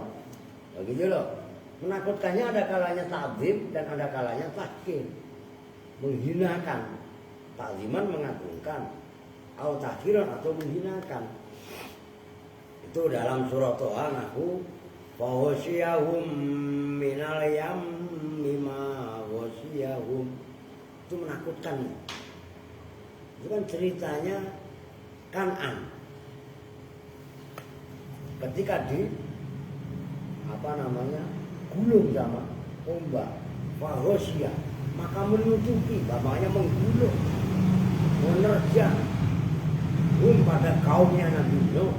Begitu loh. Menakutkannya ada kalanya ta'zim dan ada kalanya tahqir. Menghinakan. Ta'ziman mengagungkan, atau tahqiran atau menghinakan. Itu dalam surah Toha nahu fahosyahum minal yammi ma hosyahum. Itu menakutkan. Itu kan ceritanya Kan'an. Ketika di apa namanya gulung sama ombak, fahosyah, maka menutupi, bapaknya menggulung, menerjang pada kaumnya Nabi Nuh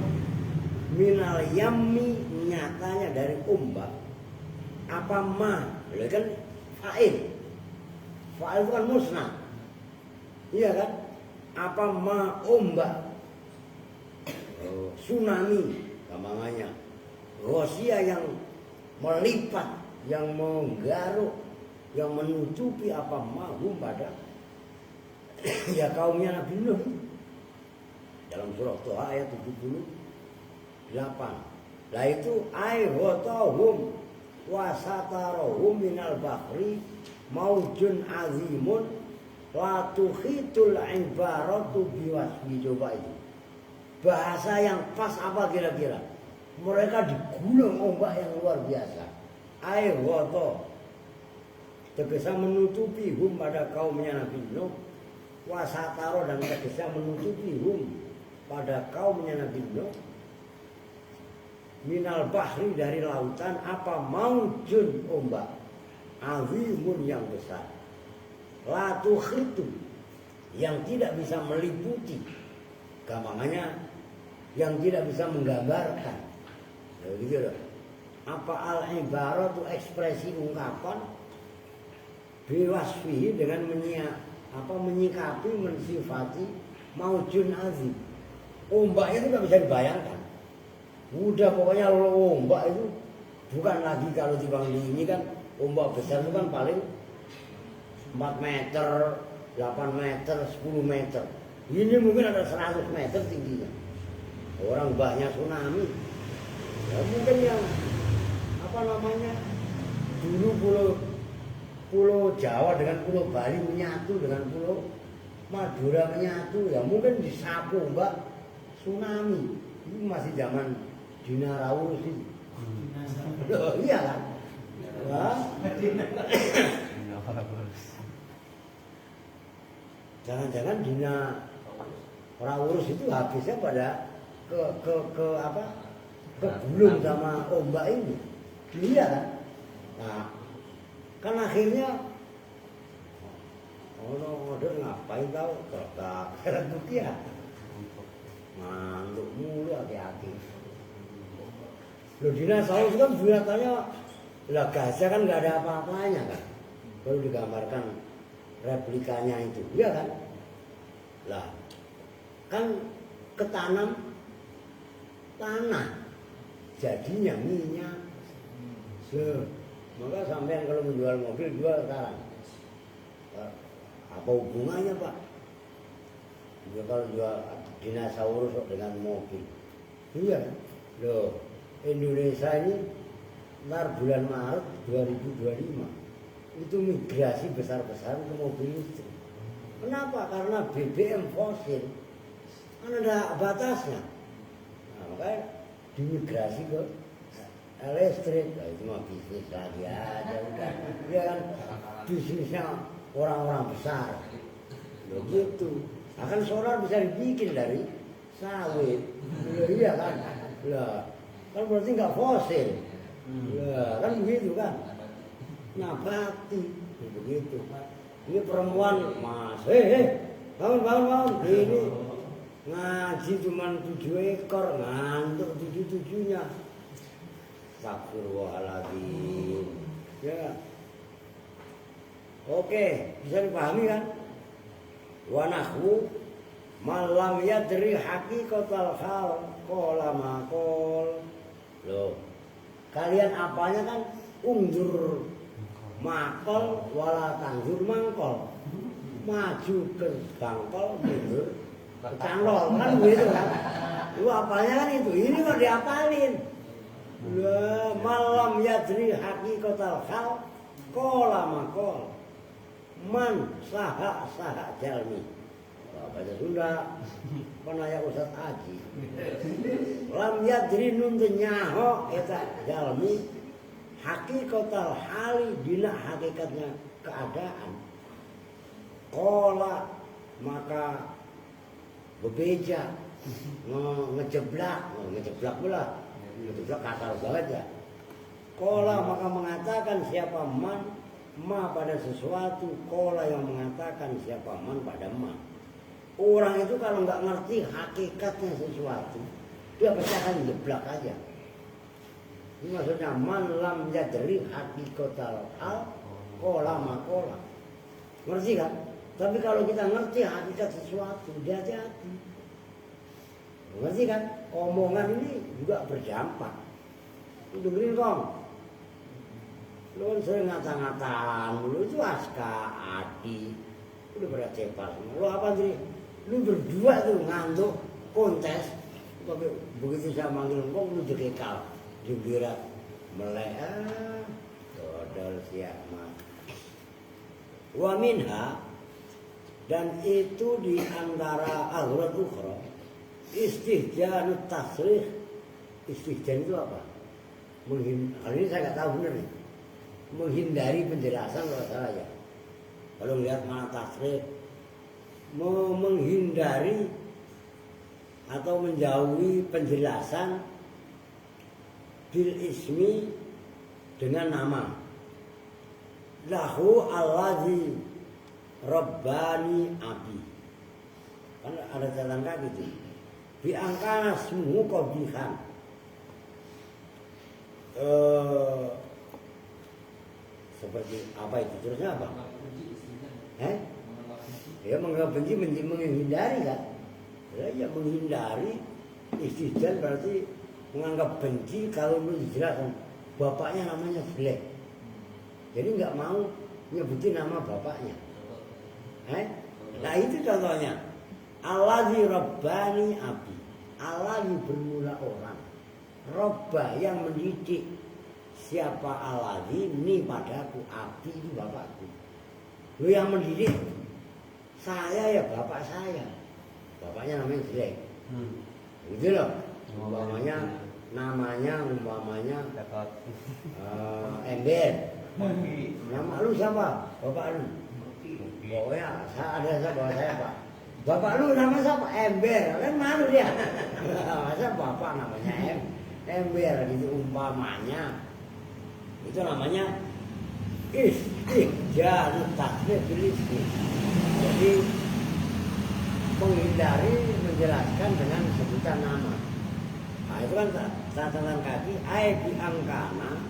minal yammi, nyatanya dari ombak. Apa ma? Kan fa'il. Fa'il itu kan musnah. Iya kan? Apa ma ombak? Tsunami gampangannya. Rosia yang melipat, yang menggaruk, yang menutupi apa mahum pada ya kaumnya Nabi Nuh. Dalam surah Toha ayat 78. Lah itu aihotahum wasatarohum minal bahri maujun azimun la tukhitul ibaratu biwasbi. Coba itu bahasa yang pas apa kira-kira? Mereka digulung ombak yang luar biasa. Aihoto tegesa menutupi hum pada kaumnya Nabi Nuh, wasataro dan tegesa menutupi hum pada kaumnya Nabi Nuh minal bahri dari lautan apa maujun ombak azimun yang besar la tukhitu yang tidak bisa meliputi, gampangannya yang tidak bisa menggambarkan. Begitu loh. Apa al-ibarat itu ekspresi ungkapan biwasfi dengan menyikapi, mensifati maujun azim. Ombaknya itu nggak bisa dibayangkan. Udah pokoknya ombak itu bukan lagi kalau dibang di ini kan ombak besar itu kan paling 4 meter, 8 meter, 10 meter. Ini mungkin ada 100 meter tingginya. Orang banyak tsunami. Ya mungkin yang apa namanya dulu pulau Jawa dengan pulau Bali menyatu dengan pulau Madura menyatu, ya mungkin disapu mbak tsunami. Ini masih zaman Dinarawus itu. Loh, iya kan? Wah. Jangan-jangan Dinarawus itu habisnya pada ke apa? Ke gulung sama ombak ini. Iya kan? Nah, kan akhirnya order ngapain tahu? Kerja dukia. Ngantuk mulu hati-hati. Loh dinosaurus kan binatangnya lah gajah kan nggak ada apa-apanya kan. Baru digambarkan replikanya itu, iya kan? Lah kan ketanam tanah, jadinya minyak. Maka sampean kalau menjual mobil jual sekarang. Apa hubungannya Pak? Ya kalau jual dinosaurus dengan mobil. Iya kan? Loh, Indonesia ini ntar bulan Maret 2025 itu migrasi besar-besaran ke mobil listrik. Kenapa? Karena BBM fosil kan ada batasnya. Nah, makanya dimigrasi ke listrik. Nah, itu mah bisnis lagi aja udah. Dia kan bisnisnya orang-orang besar. Begitu. Akan solar bisa dibikin dari sawit. Iya kan? Lah, kan berarti nggak fosil. Lah, kan begitu kan? Nabati begitu. Ini perempuan mas, bangun, ini ngaji cuma 7 ekor, ngantuk 7-7-nya. Astagfirullahaladzim. Ya, oke, bisa dipahami kan? Wanahu malam yadri haqiqatal hal qala maqol. Loh, kalian apanya kan undur makol wala tanjur mangkol, maju ke bangkol mundur ke cangkol kan begitu kan. Lu apalnya kan itu, ini kok diapalin. Malam yadri haqiqatal hal qala maqol man saha jalmi. Bahasa Sunda penaya Ustaz Aji. Lam yadri nun nyaho eta jalmi hakikatal hali dina hakikatnya keadaan. Kola maka bebeja ngejeblak pula, ngejeblak kasar banget ya. Kola maka mengatakan siapa man ma pada sesuatu, kola yang mengatakan siapa man pada ma. Orang itu kalau nggak ngerti hakikatnya sesuatu, dia pasti akan jeblak aja. Ini maksudnya man lam yadri hakikatal hal kola makola. Ngerti kan? Tapi kalau kita ngerti hakikat sesuatu, dia hati-hati. Ngerti kan? Omongan ini juga berdampak. Lu dengerin kong. Lu kan sering ngata-ngataan, lu itu aska, adi. Udah pada cepat semua. Lu apa sih? Lu berdua tuh ngantuk kontes. Tapi begitu saya manggil kong, lu jekekal. Jumbirat melek dodol siap mah wa minha, dan itu di antara aghurat ukhra istihjanut tasrih. Istihjan itu apa? Kali ini saya nggak tahu benar nih. Menghindari penjelasan kalau salah ya. Kalau lihat mana tasrih, menghindari atau menjauhi penjelasan bil ismi dengan nama. Lahu allazi rabbani abi. Kan ada catatan kaki itu. Bi angkana smuhu qabihan. Seperti apa itu? Terusnya apa? Ya menganggap benci, menghindari kan? Ya menghindari. Istihjan berarti menganggap benci kalau belum dijelaskan bapaknya namanya jelek, jadi nggak mau nyebutin nama bapaknya. Nah itu contohnya. Allazi rabbani abi. Allazi bermula orang. Robba yang mendidik. Siapa allazi ni padaku, abi itu bapakku. Lu yang mendidik saya ya bapak saya. Bapaknya namanya jelek. Gitu loh. Namanya Ember. Nama lu siapa? Bapak lu. Oh ya, ada bapak saya pak. Bapak lu nama siapa? Ember. Kan malu dia. Masa bapak namanya Ember gitu umpamanya. Itu namanya istihjan tasrih bil ismi. Jadi menghindari menjelaskan dengan sebutan nama. Nah itu kan catatan kaki ayat diangkana,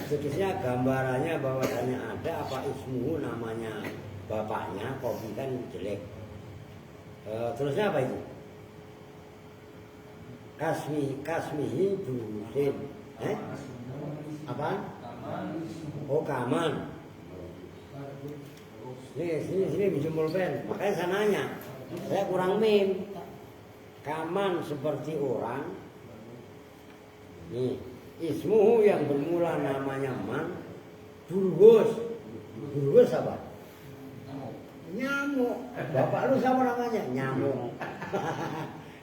sedisnya gambarannya bahwasanya ada apa ismuhu namanya bapaknya, kopi kan jelek. Terusnya apa itu? Kasmihi burusin. Apa? Oh kaman. Sini bijumul pen. Makanya saya nanya, saya kurang mim. Kaman seperti orang. Nih, ismuhu yang bermula namanya man, burgus. Burgus apa? Nyamuk. Bapak lu sama namanya? Nyamuk.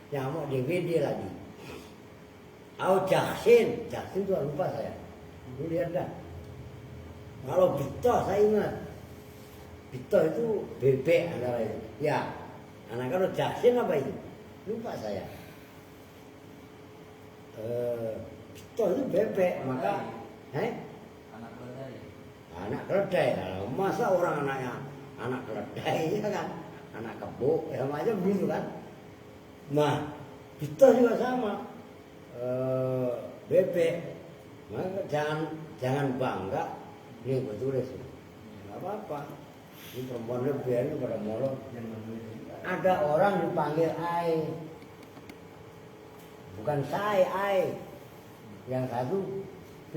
Nyamuk DVD lagi. Au jaksin. Jaksin tuh lupa saya. Lu lihat dah. Kalau bito saya ingat. Bito itu bebek antara itu. Ya. Anak kalau jaksin apa itu? Lupa saya. Bito itu bebek, maka anak keledai. Masa orang anaknya anak keledai ya kan? Anak kebo, ya macam begitu kan? Nah, bito juga sama. Bebek. Maka jangan bangga. Ini gue tulis. Nggak apa-apa. Ini perempuan lebih pada molot. Ada orang dipanggil Ai. Bukan saya Ai. Yang satu B.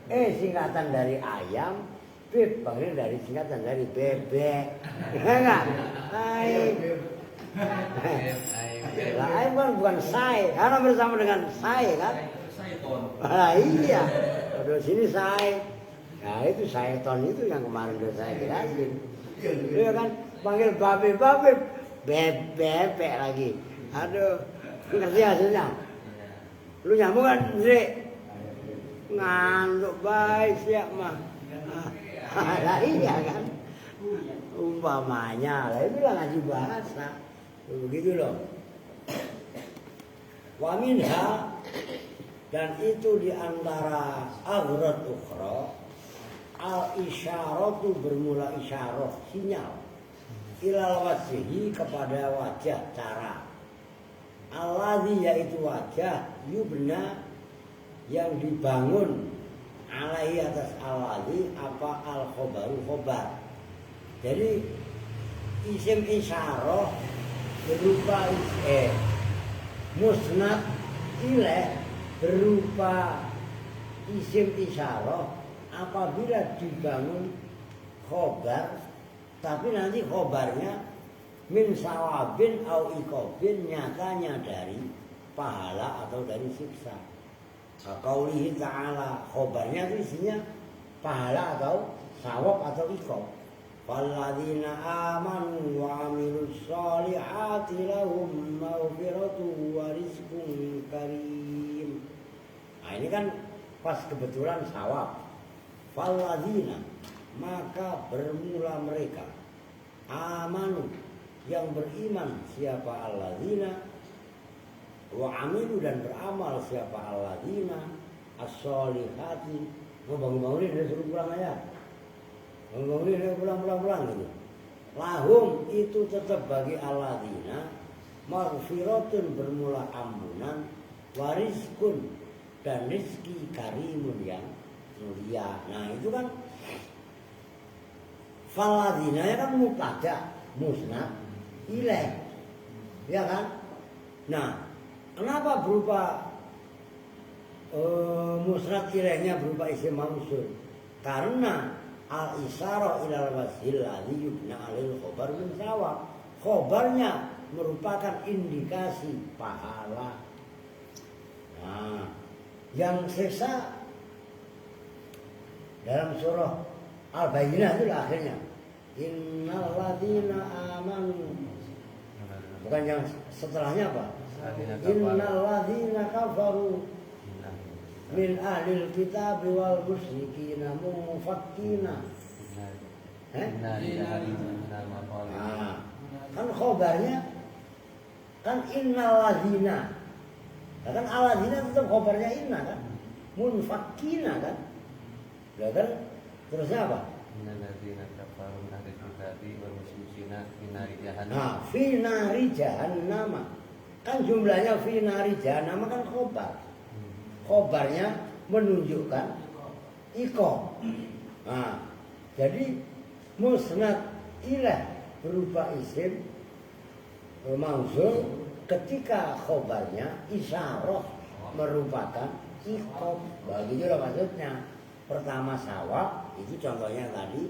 Singkatan dari ayam. B panggil dari singkatan dari bebek. Enggak? Ai. Lah ayam kan bukan saya. Karena bersama dengan saya kan. Iya. Pada sini saya. Nah itu syaiton itu yang kemarin udah saya jelasin. Dia kan panggil babe, bebek lagi. Aduh, ngerti hasilnya? Lu nyambung kan, Ndre? Ngantuk baik siap mah. Lah iya kan? Umpamanya, lah itulah ngaji bahasa. Begitu loh. Wa minha, dan itu diantara aghrad ukhra, al-isyaratu bermula isyarah, sinyal, ilal wajhi kepada wajah, cara, alladhi yaitu wajah, yubna yang dibangun, alaihi atas alladhi apa al-khobaru khobar. Jadi isim isyarah berupa musnad ilaih berupa isim isyarah apabila dibangun khobar, tapi nanti khobarnya min sawabin au ikobin, nyatanya dari pahala atau dari siksa. Qaulihi ta'ala, khobarnya itu isinya pahala atau sawab atau ikob. Falladzina amanu wa amilus solihati lahum maghfiratu wa rizqun karim. Nah ini kan pas kebetulan sawab. Falladzina, maka bermula mereka amanu yang beriman siapa alladzina, wa amilu dan beramal siapa alladzina as-solihati. Mau bangun-bangunin dia suruh pulang aja. Bangun-bangunin dia pulang gitu. Lahum itu tetap bagi alladzina maghfiratun bermula ampunan, warizkun dan rizki karimun yang mulia. Nah itu kan faladina ya kan mubtada musnad ilaih, ya kan? Nah kenapa berupa musnad ilaihnya berupa isim mausul? Karena al isyarah ilal wajhil ladzi yubna alil khobar min sawab. Khobarnya merupakan indikasi pahala. Nah yang sisa dalam surah Al-Bayyinah itu akhirnya innal ladzina amanu, bukan yang setelahnya apa? Innal ladzina kafaru min ahlil kitab wal musyrikina munfakkina. Kan khobarnya kan innal ladzina. Kan al-ladzina tetap khobarnya inna kan? Munfakkina kan? Ya kan? Terusnya apa? Nah, finari jahannam. Kan jumlahnya finari jahannam kan khobar. Khobarnya menunjukkan iko. Nah, jadi musnad ilaih berupa isim mausul ketika khobarnya isyarah merupakan iko. Begitulah maksudnya. Pertama sawab, itu contohnya tadi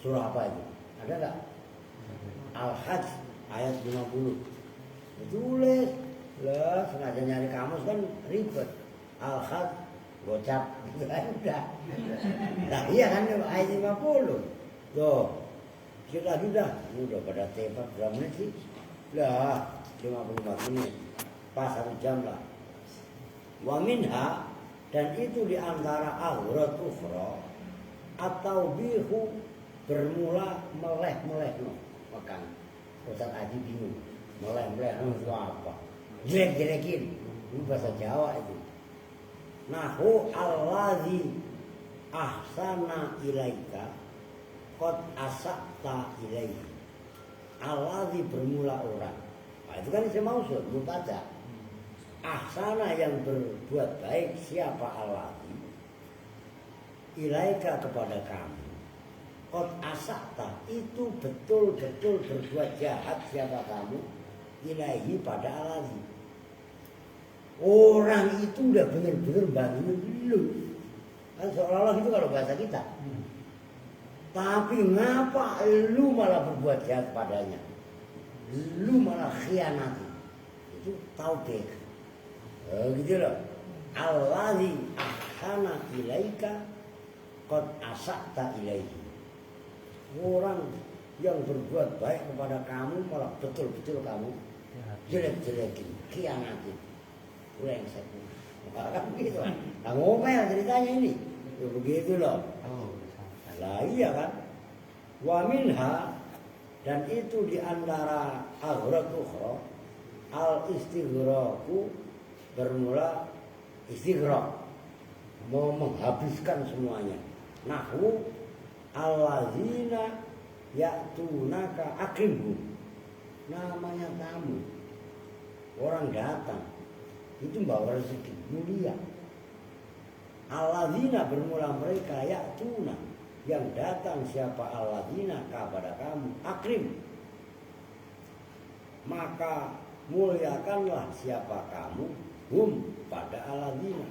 surah apa itu? Ada nggak? Al-Hajj ayat 50. Tulis. Lah, sengaja nyari kamus kan ribet. Al-khat gocap gitu kan udah. Nah iya kan ayat 50. Tuh. Kita lagi dah. Ini udah pada tepat berapa menit sih? Lah, 54 menit. Pas 1 jam lah. Wa minha, dan itu diantara aurat ukhra atau bihu bermula meleh-meleh no. Makan. Ustaz Haji bingung. Meleh-meleh itu apa? Jelek-jelekin. Ini bahasa Jawa itu. Nahu allazi ahsana ilaika qad asakta ilaihi. Allazi bermula orang. Nah, itu kan isim mausul, mubtada. Ahsana yang berbuat baik siapa allazi ilaika kepada kamu. Qad asakta itu betul-betul berbuat jahat siapa kamu ilaihi pada allazi. Orang itu udah benar-benar bangunin lu. Kan seolah-olah itu kalau bahasa kita. Tapi ngapa lu malah berbuat jahat padanya? Lu malah khianati. Itu taubih. Gitu loh. Allazi ahsana ilaika qad asakta ilaihi. Orang yang berbuat baik kepada kamu malah betul-betul kamu jelek-jelekin, khianati. Brengsek. Kan begitu. Nah, ngomel ceritanya ini. Ya begitu loh. Lah iya kan. Wa minha, dan itu diantara aghraq ukhra al istighraqu bermula istighraq mau menghabiskan semuanya. Nahwu allazina ya'tunaka akrimhu. Namanya tamu. Orang datang itu bawa rezeki mulia. Alladzina bermula mereka ya'tuna, yang datang siapa alladzina kepada kamu akrim, maka muliakanlah siapa kamu hum pada alladzina.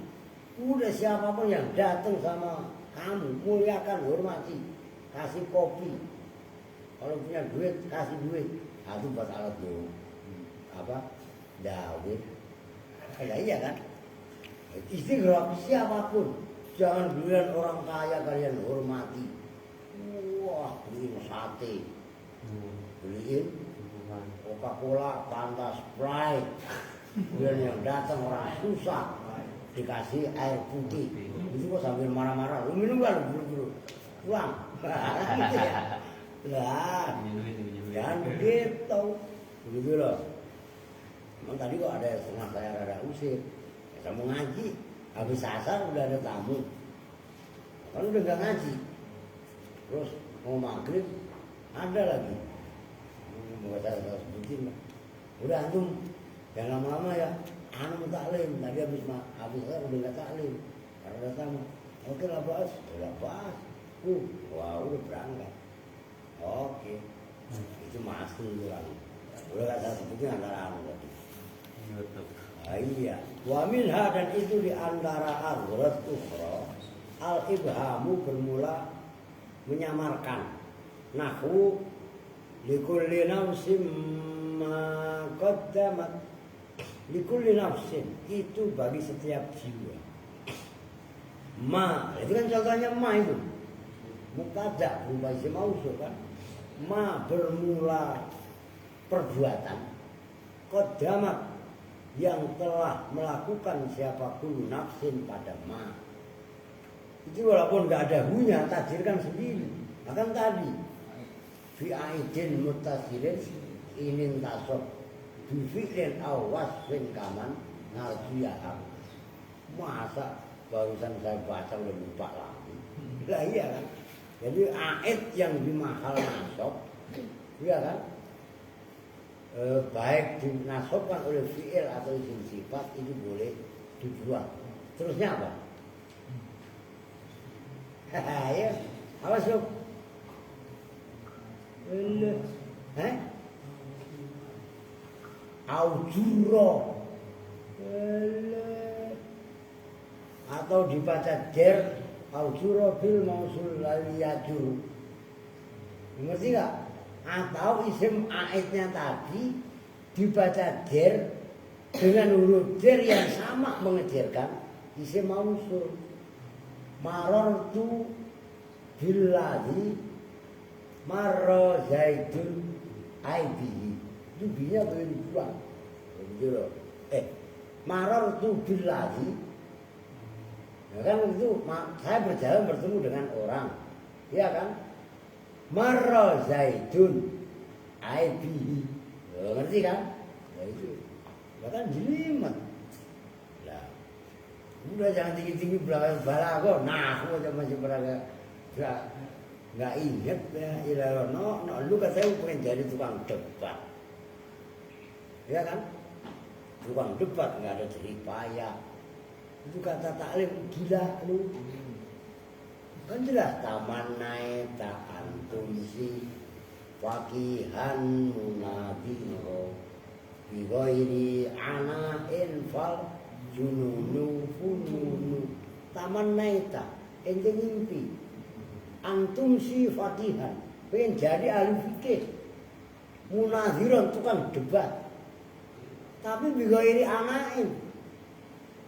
Udah siapapun yang datang sama kamu muliakan, hormati, kasih kopi, kalau punya duit kasih duit. Nah, itu buat alat tuh apa Dawid. Ya iya kan. Istighraq siapapun, jangan belian orang kaya kalian hormati. Wah, beliin sate, beliin Coca-Cola, Fanta, Sprite. Belian yang datang orang susah dikasih air putih. Itu kok sambil marah-marah, lu minum gak lu buru-buru pulang. Gitu ya. Lah, jangan begitu. Begitu loh. Emang tadi kok ada setengah saya rada usir. Ya, saya mau ngaji. Habis asar udah ada tamu. Kan udah gak ngaji. Terus mau maghrib ada lagi. Mau saya sebutin. Udah antum jangan lama-lama ya. Anu taklim. Tadi habis asar udah gak taklim. Karena ada tamu. Oke lah bahas. Udah bahas. Wah udah berangkat. Oke. Itu masuk orang. Udah gak saya sebutin antara anu tadi. Iya. Wa minha, dan itu diantara aghraq ukhra al ibhamu bermula menyamarkan. Nahwu likulli nafsin ma qaddamat. Likulli nafsin itu bagi setiap jiwa. Ma itu kan contohnya ma itu. Mubtada berubah isim mausul kan. Ma bermula perbuatan. Qaddamat yang telah melakukan siapapun nafsin pada ma. Itu walaupun nggak ada hunya, tajirkan sendiri. Bahkan tadi fi aidin muttasilin inin tasob bifi'lin aw wasfin kaman nardiyah. Masa barusan saya baca udah lupa lagi. Lah iya kan. Jadi aid yang dimahal nasab, iya kan? Baik dinasobkan oleh fi'il atau isim sifat itu boleh dibuang. Terusnya apa? Ya, apa sih? Aujuro, atau dibaca der aujuro bil mausul laliyajur. Ngerti nggak? Atau isim aidnya tadi dibaca jer dengan huruf jer yang sama mengejerkan isim mausul. Marartu billadzi marra zaidun aibihi. Itu binya berubah. Begitu loh. Marartu billadzi. Ya kan itu saya berjalan bertemu dengan orang. Iya kan? Marra zaidun aibihi. Ngerti kan? Ya itu. Ya kan jelimet. Lah. Udah jangan tinggi-tinggi balago. Nah, aku masih beragak nggak inget ya. Ilah no, lu katanya pengen jadi tukang debat. Ya kan? Tukang debat nggak ada jerih payah. Itu kata taklim gila lu. Kan jelas taman naik tak antum si fakihan munadiro bigoiri ana infal jununu fununu taman naik tak ente ngimpi antum si fakihan pengen jadi ahli fikih munadiron tukang debat tapi bigoiri anain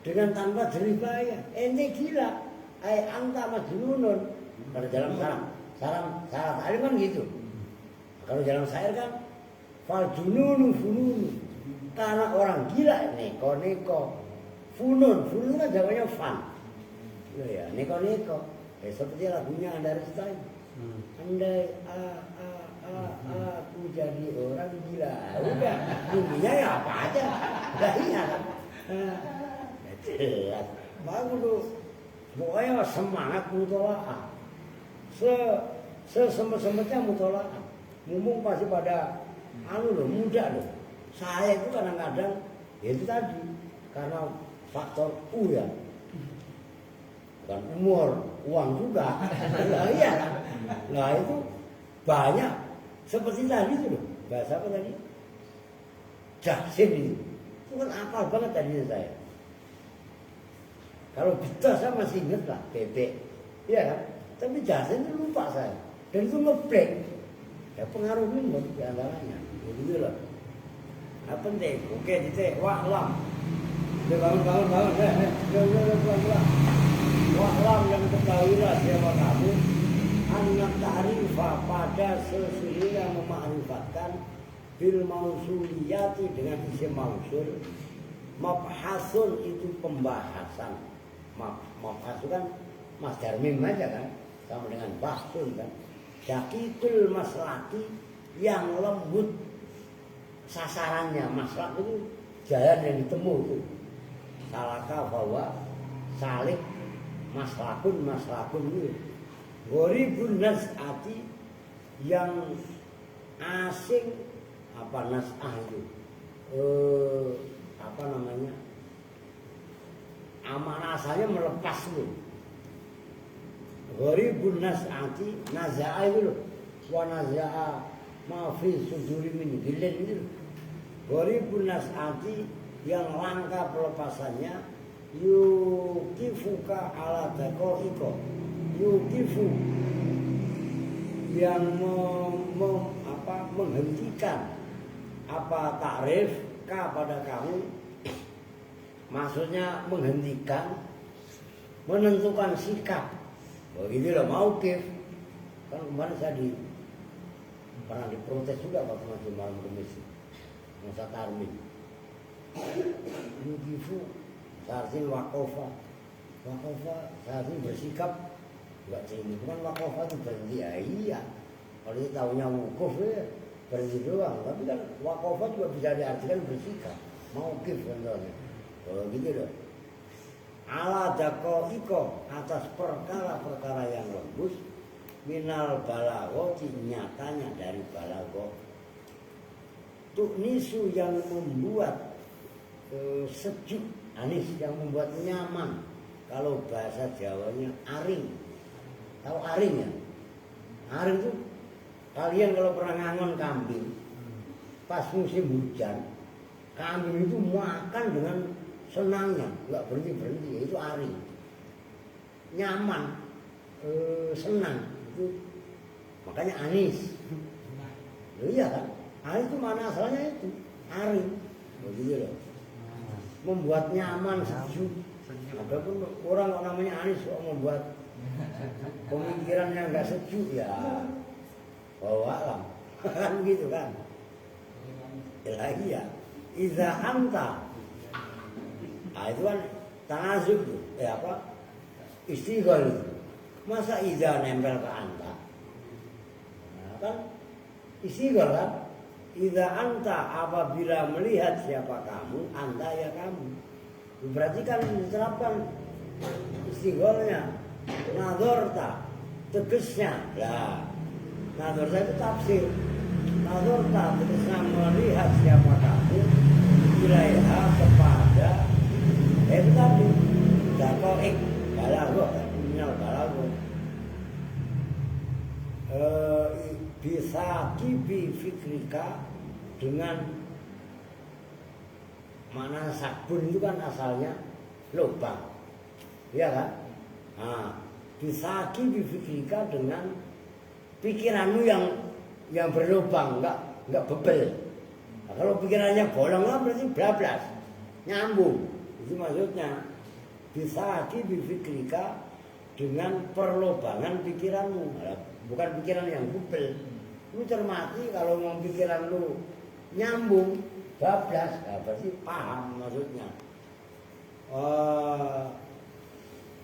dengan tanpa jerih payah ente gila anta majnunun pada dalam salam taklim kan gitu. Kalau dalam syair kan fal jununu fununu karena orang gila neko funun kan jawabannya fan. Ya neko seperti lagunya Anda Rustai. Andai aku jadi orang gila. Udah bunyinya ya apa aja. Udah iya kan. Jelas. Bagus tuh. Pokoknya semangat mutolaah. Sesempat-sempatnya mutolaah. Mumpung pasti pada muda loh. Saya itu kadang-kadang ya itu tadi karena faktor U ya. Bukan umur, uang juga. Nah, iya kan. Nah itu banyak seperti tadi itu loh. Bahasa apa tadi? Jaksin itu. Itu kan apal banget tadi saya. Kalau Bita saya masih ingat lah, bebek. Iya kan? Tapi Jasin itu lupa saya. Dan itu ngeblank. Ya pengaruh minum di antaranya. Begitu loh. Nah penting. Oke, titik. Wa'lam. Bangun. Pelan-pelan. Wa'lam yang ketahuilah siapa kamu. Anak ta'rifah pada sesungguhnya memakrifatkan bil mausuliyati dengan isim mausul. Mabhasun itu pembahasan. Mabhasun kan masdar mim aja kan. Sama dengan bahsun kan. Dakikul maslaki yang lembut sasarannya. Maslak itu jalan yang ditemu itu. Salaka bahwa salik maslakun itu. Gharibun nas'ati yang asing apa nas'ah itu. Apa namanya? Amanah saya melepas itu. Gharibun nas'ati naza'a itu loh. Wa naza'a ma fi suduri min gilin itu loh. Gharibun nas'ati yang langka pelepasannya yukifuka ala daqa'iqa. Yukifu yang menghentikan apa takrif ka pada kamu, maksudnya menghentikan, menentukan sikap. Begitu loh mauqif. Kan kemarin saya pernah diprotes juga waktu masih malam komisi masa tarmin. Yukifu seharusnya wakofa seharusnya bersikap. Enggak terima, kan wakofa itu berhenti ya iya. Kalau dia tahunya wukuf ya berhenti doang. Tapi kan wakofa juga bisa diartikan bersikap. Mauqif contohnya. Kalau gitu loh. Ala daqa'iqa atas perkara-perkara yang lembut minal balaghati nyatanya dari balagho. Tuknisu yang membuat sejuk, anis yang membuat nyaman. Kalau bahasa Jawanya aring. Tahu aring ya? Aring itu kalian kalau pernah ngangon kambing pas musim hujan, kambing itu makan dengan senangnya, nggak berhenti, itu aring. Nyaman, senang, itu makanya anis. Loh, iya kan? Anis itu mana asalnya itu? aring, begitu loh. Membuat nyaman, sejuk. Adapun orang kok namanya Anies kok membuat pemikiran yang nggak sejuk ya, bawa alam, kan gitu kan. Lagi ya, iza anta, nah itu kan tanazub tuh, istighol itu. Masa iza nempel ke anta, nah, kan istighol kan. Iza anta apabila melihat siapa kamu, anta ya kamu. Berarti kan diterapkan istigholnya. Nadorta tegesnya lah. Nadorta itu tafsir. Nadorta tegesnya melihat siapa kamu, ilaiha kepada itu tadi dakoik balago minal balago bisa kibi fikrika dengan mana sabun itu kan asalnya lubang, ya kan? Nah, bisa kibi fikrika dengan pikiranmu yang berlubang, enggak bebel. Nah, kalau pikirannya bolong lah berarti bablas, nyambung. Itu maksudnya bisa kibi fikrika dengan perlobangan pikiranmu, bukan pikiran yang bebel. Lu cermati kalau mau pikiran lu nyambung, bablas, nah berarti paham maksudnya.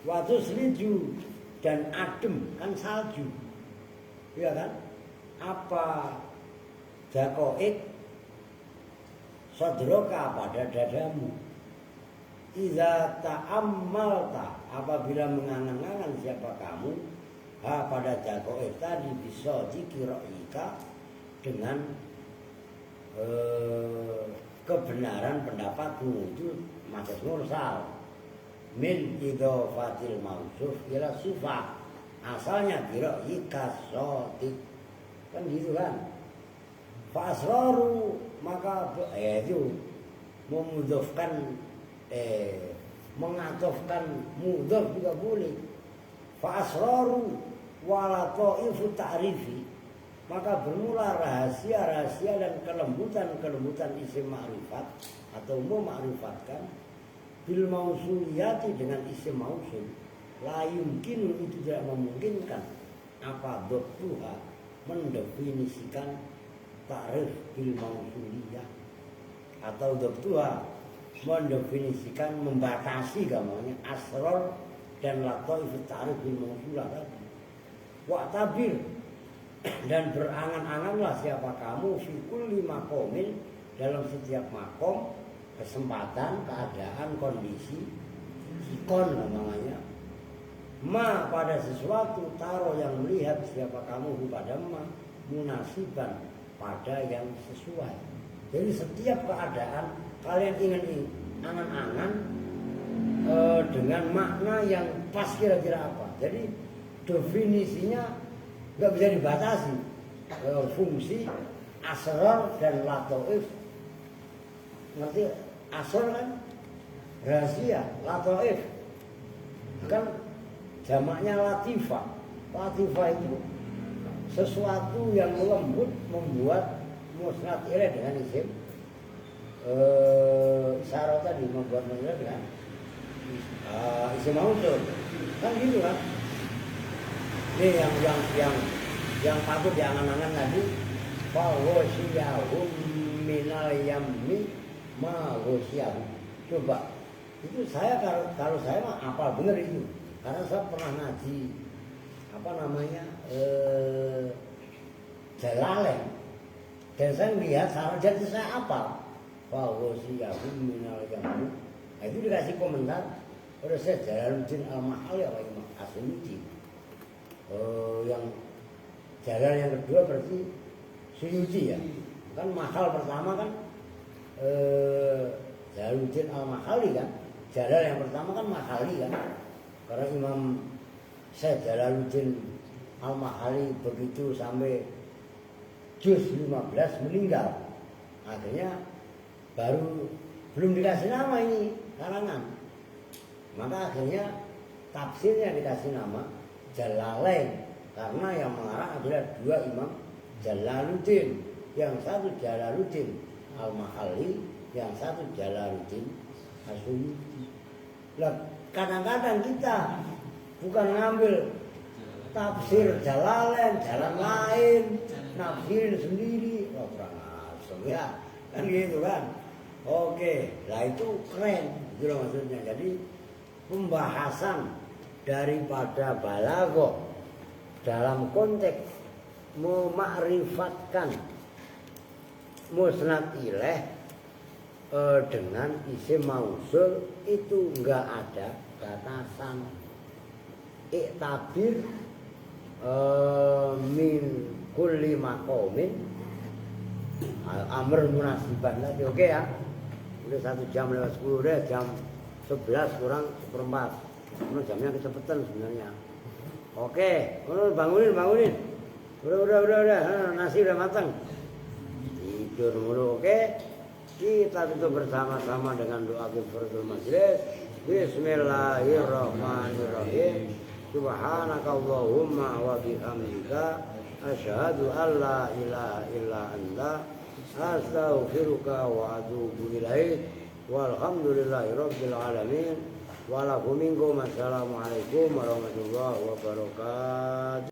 Waktu seliju dan adem kan salju, ya kan? Apa dakoik sodroka pada dadamu. Iza ta'ammalta apabila mengangan-angan siapa kamu, pada dakoik tadi bisa dikira'ika dengan kebenaran pendapatmu itu maksud mursal min idhofatil mausuf ila sufa, asalnya kira'ika sotik kan gitu kan. Fasroru maka itu memudofkan mengatofkan mudof juga boleh. Fasroru wala ta'ifu ta'rifi maka bermula rahasia-rahasia dan kelembutan-kelembutan isim ma'rifat atau mema'rifatkan bil mausuliyati dengan isim mausul la yumkin itu tidak memungkinkan apa doktuha mendefinisikan ta'rif bil mausuliyah atau doktuha mendefinisikan membatasi gamanya asror dan lataif ta'rif bil mausulah tadi. Wa tabir dan berangan-anganlah siapa kamu fi kulli maqamin dalam setiap makom, kesempatan, keadaan, kondisi, sikon namanya. Ma pada sesuatu taro yang melihat siapa kamu pada ma munasiban pada yang sesuai. Jadi setiap keadaan kalian ingin angan-angan dengan makna yang pas kira-kira apa. Jadi definisinya nggak bisa dibatasi. Fungsi asrar dan latoif, ngerti? Asrar kan rahasia, latoif kan jamaknya latifah. Latifah itu sesuatu yang lembut membuat musnad ilaih dengan isim isyarat tadi, membuat musnad dengan isim mausul kan gitu kan. Ini yang patut diangan-angan tadi, faghosiyahum minal yammi ma ghosiyahum. Coba itu saya kalau saya mah apal bener itu karena saya pernah ngaji apa namanya Jalalain dan saya lihat sarah jadi saya apal faghosiyahum minal yammi. Nah, itu dikasih komentar oleh saya Jalaluddin Al-Mahali apa Imam Asy'ari. Yang jalan yang kedua berarti Suyuti ya. Kan mahal pertama kan Jalaluddin Al-Mahali kan. Jalan yang pertama kan Mahali kan. Karena Imam Syekh Jalaluddin Al-Mahali begitu sampai juz 15 meninggal. Akhirnya baru belum dikasih nama ini karangan. Maka akhirnya tafsirnya dikasih nama Jalalain karena yang mengarang adalah dua Imam Jalaluddin, yang satu Jalaluddin Al-Mahalli, yang satu Jalaluddin As-Suyuti. Lah kadang-kadang kita bukan ngambil tafsir Jalalain, jalan lain, nafsirin sendiri, kurang asem ya, kan gitu kan. Oke, lah itu keren, gitu loh maksudnya. Jadi pembahasan daripada balaghah dalam konteks memakrifatkan musnad ilaih dengan isim mausul itu enggak ada batasan. Iktabir min kulli maqamin amr munasiban tadi, oke ya. Udah 1 jam lewat 10, udah jam 11 kurang seperempat. Ini jamnya kecepatan sebenarnya. Oke, bangunin. Udah, nasi udah matang. Tidur mulu, oke. Kita tutup bersama-sama dengan doa kifaratul majlis. Bismillahirrahmanirrahim. Subhanakallahumma wa bihamdika asyhadu an la ilaha illa anta astaghfiruka wa atubu ilaik. Walhamdulillahirabbil alamin. Wa lakum minkum assalamualaikum warahmatullahi wabarakatuh.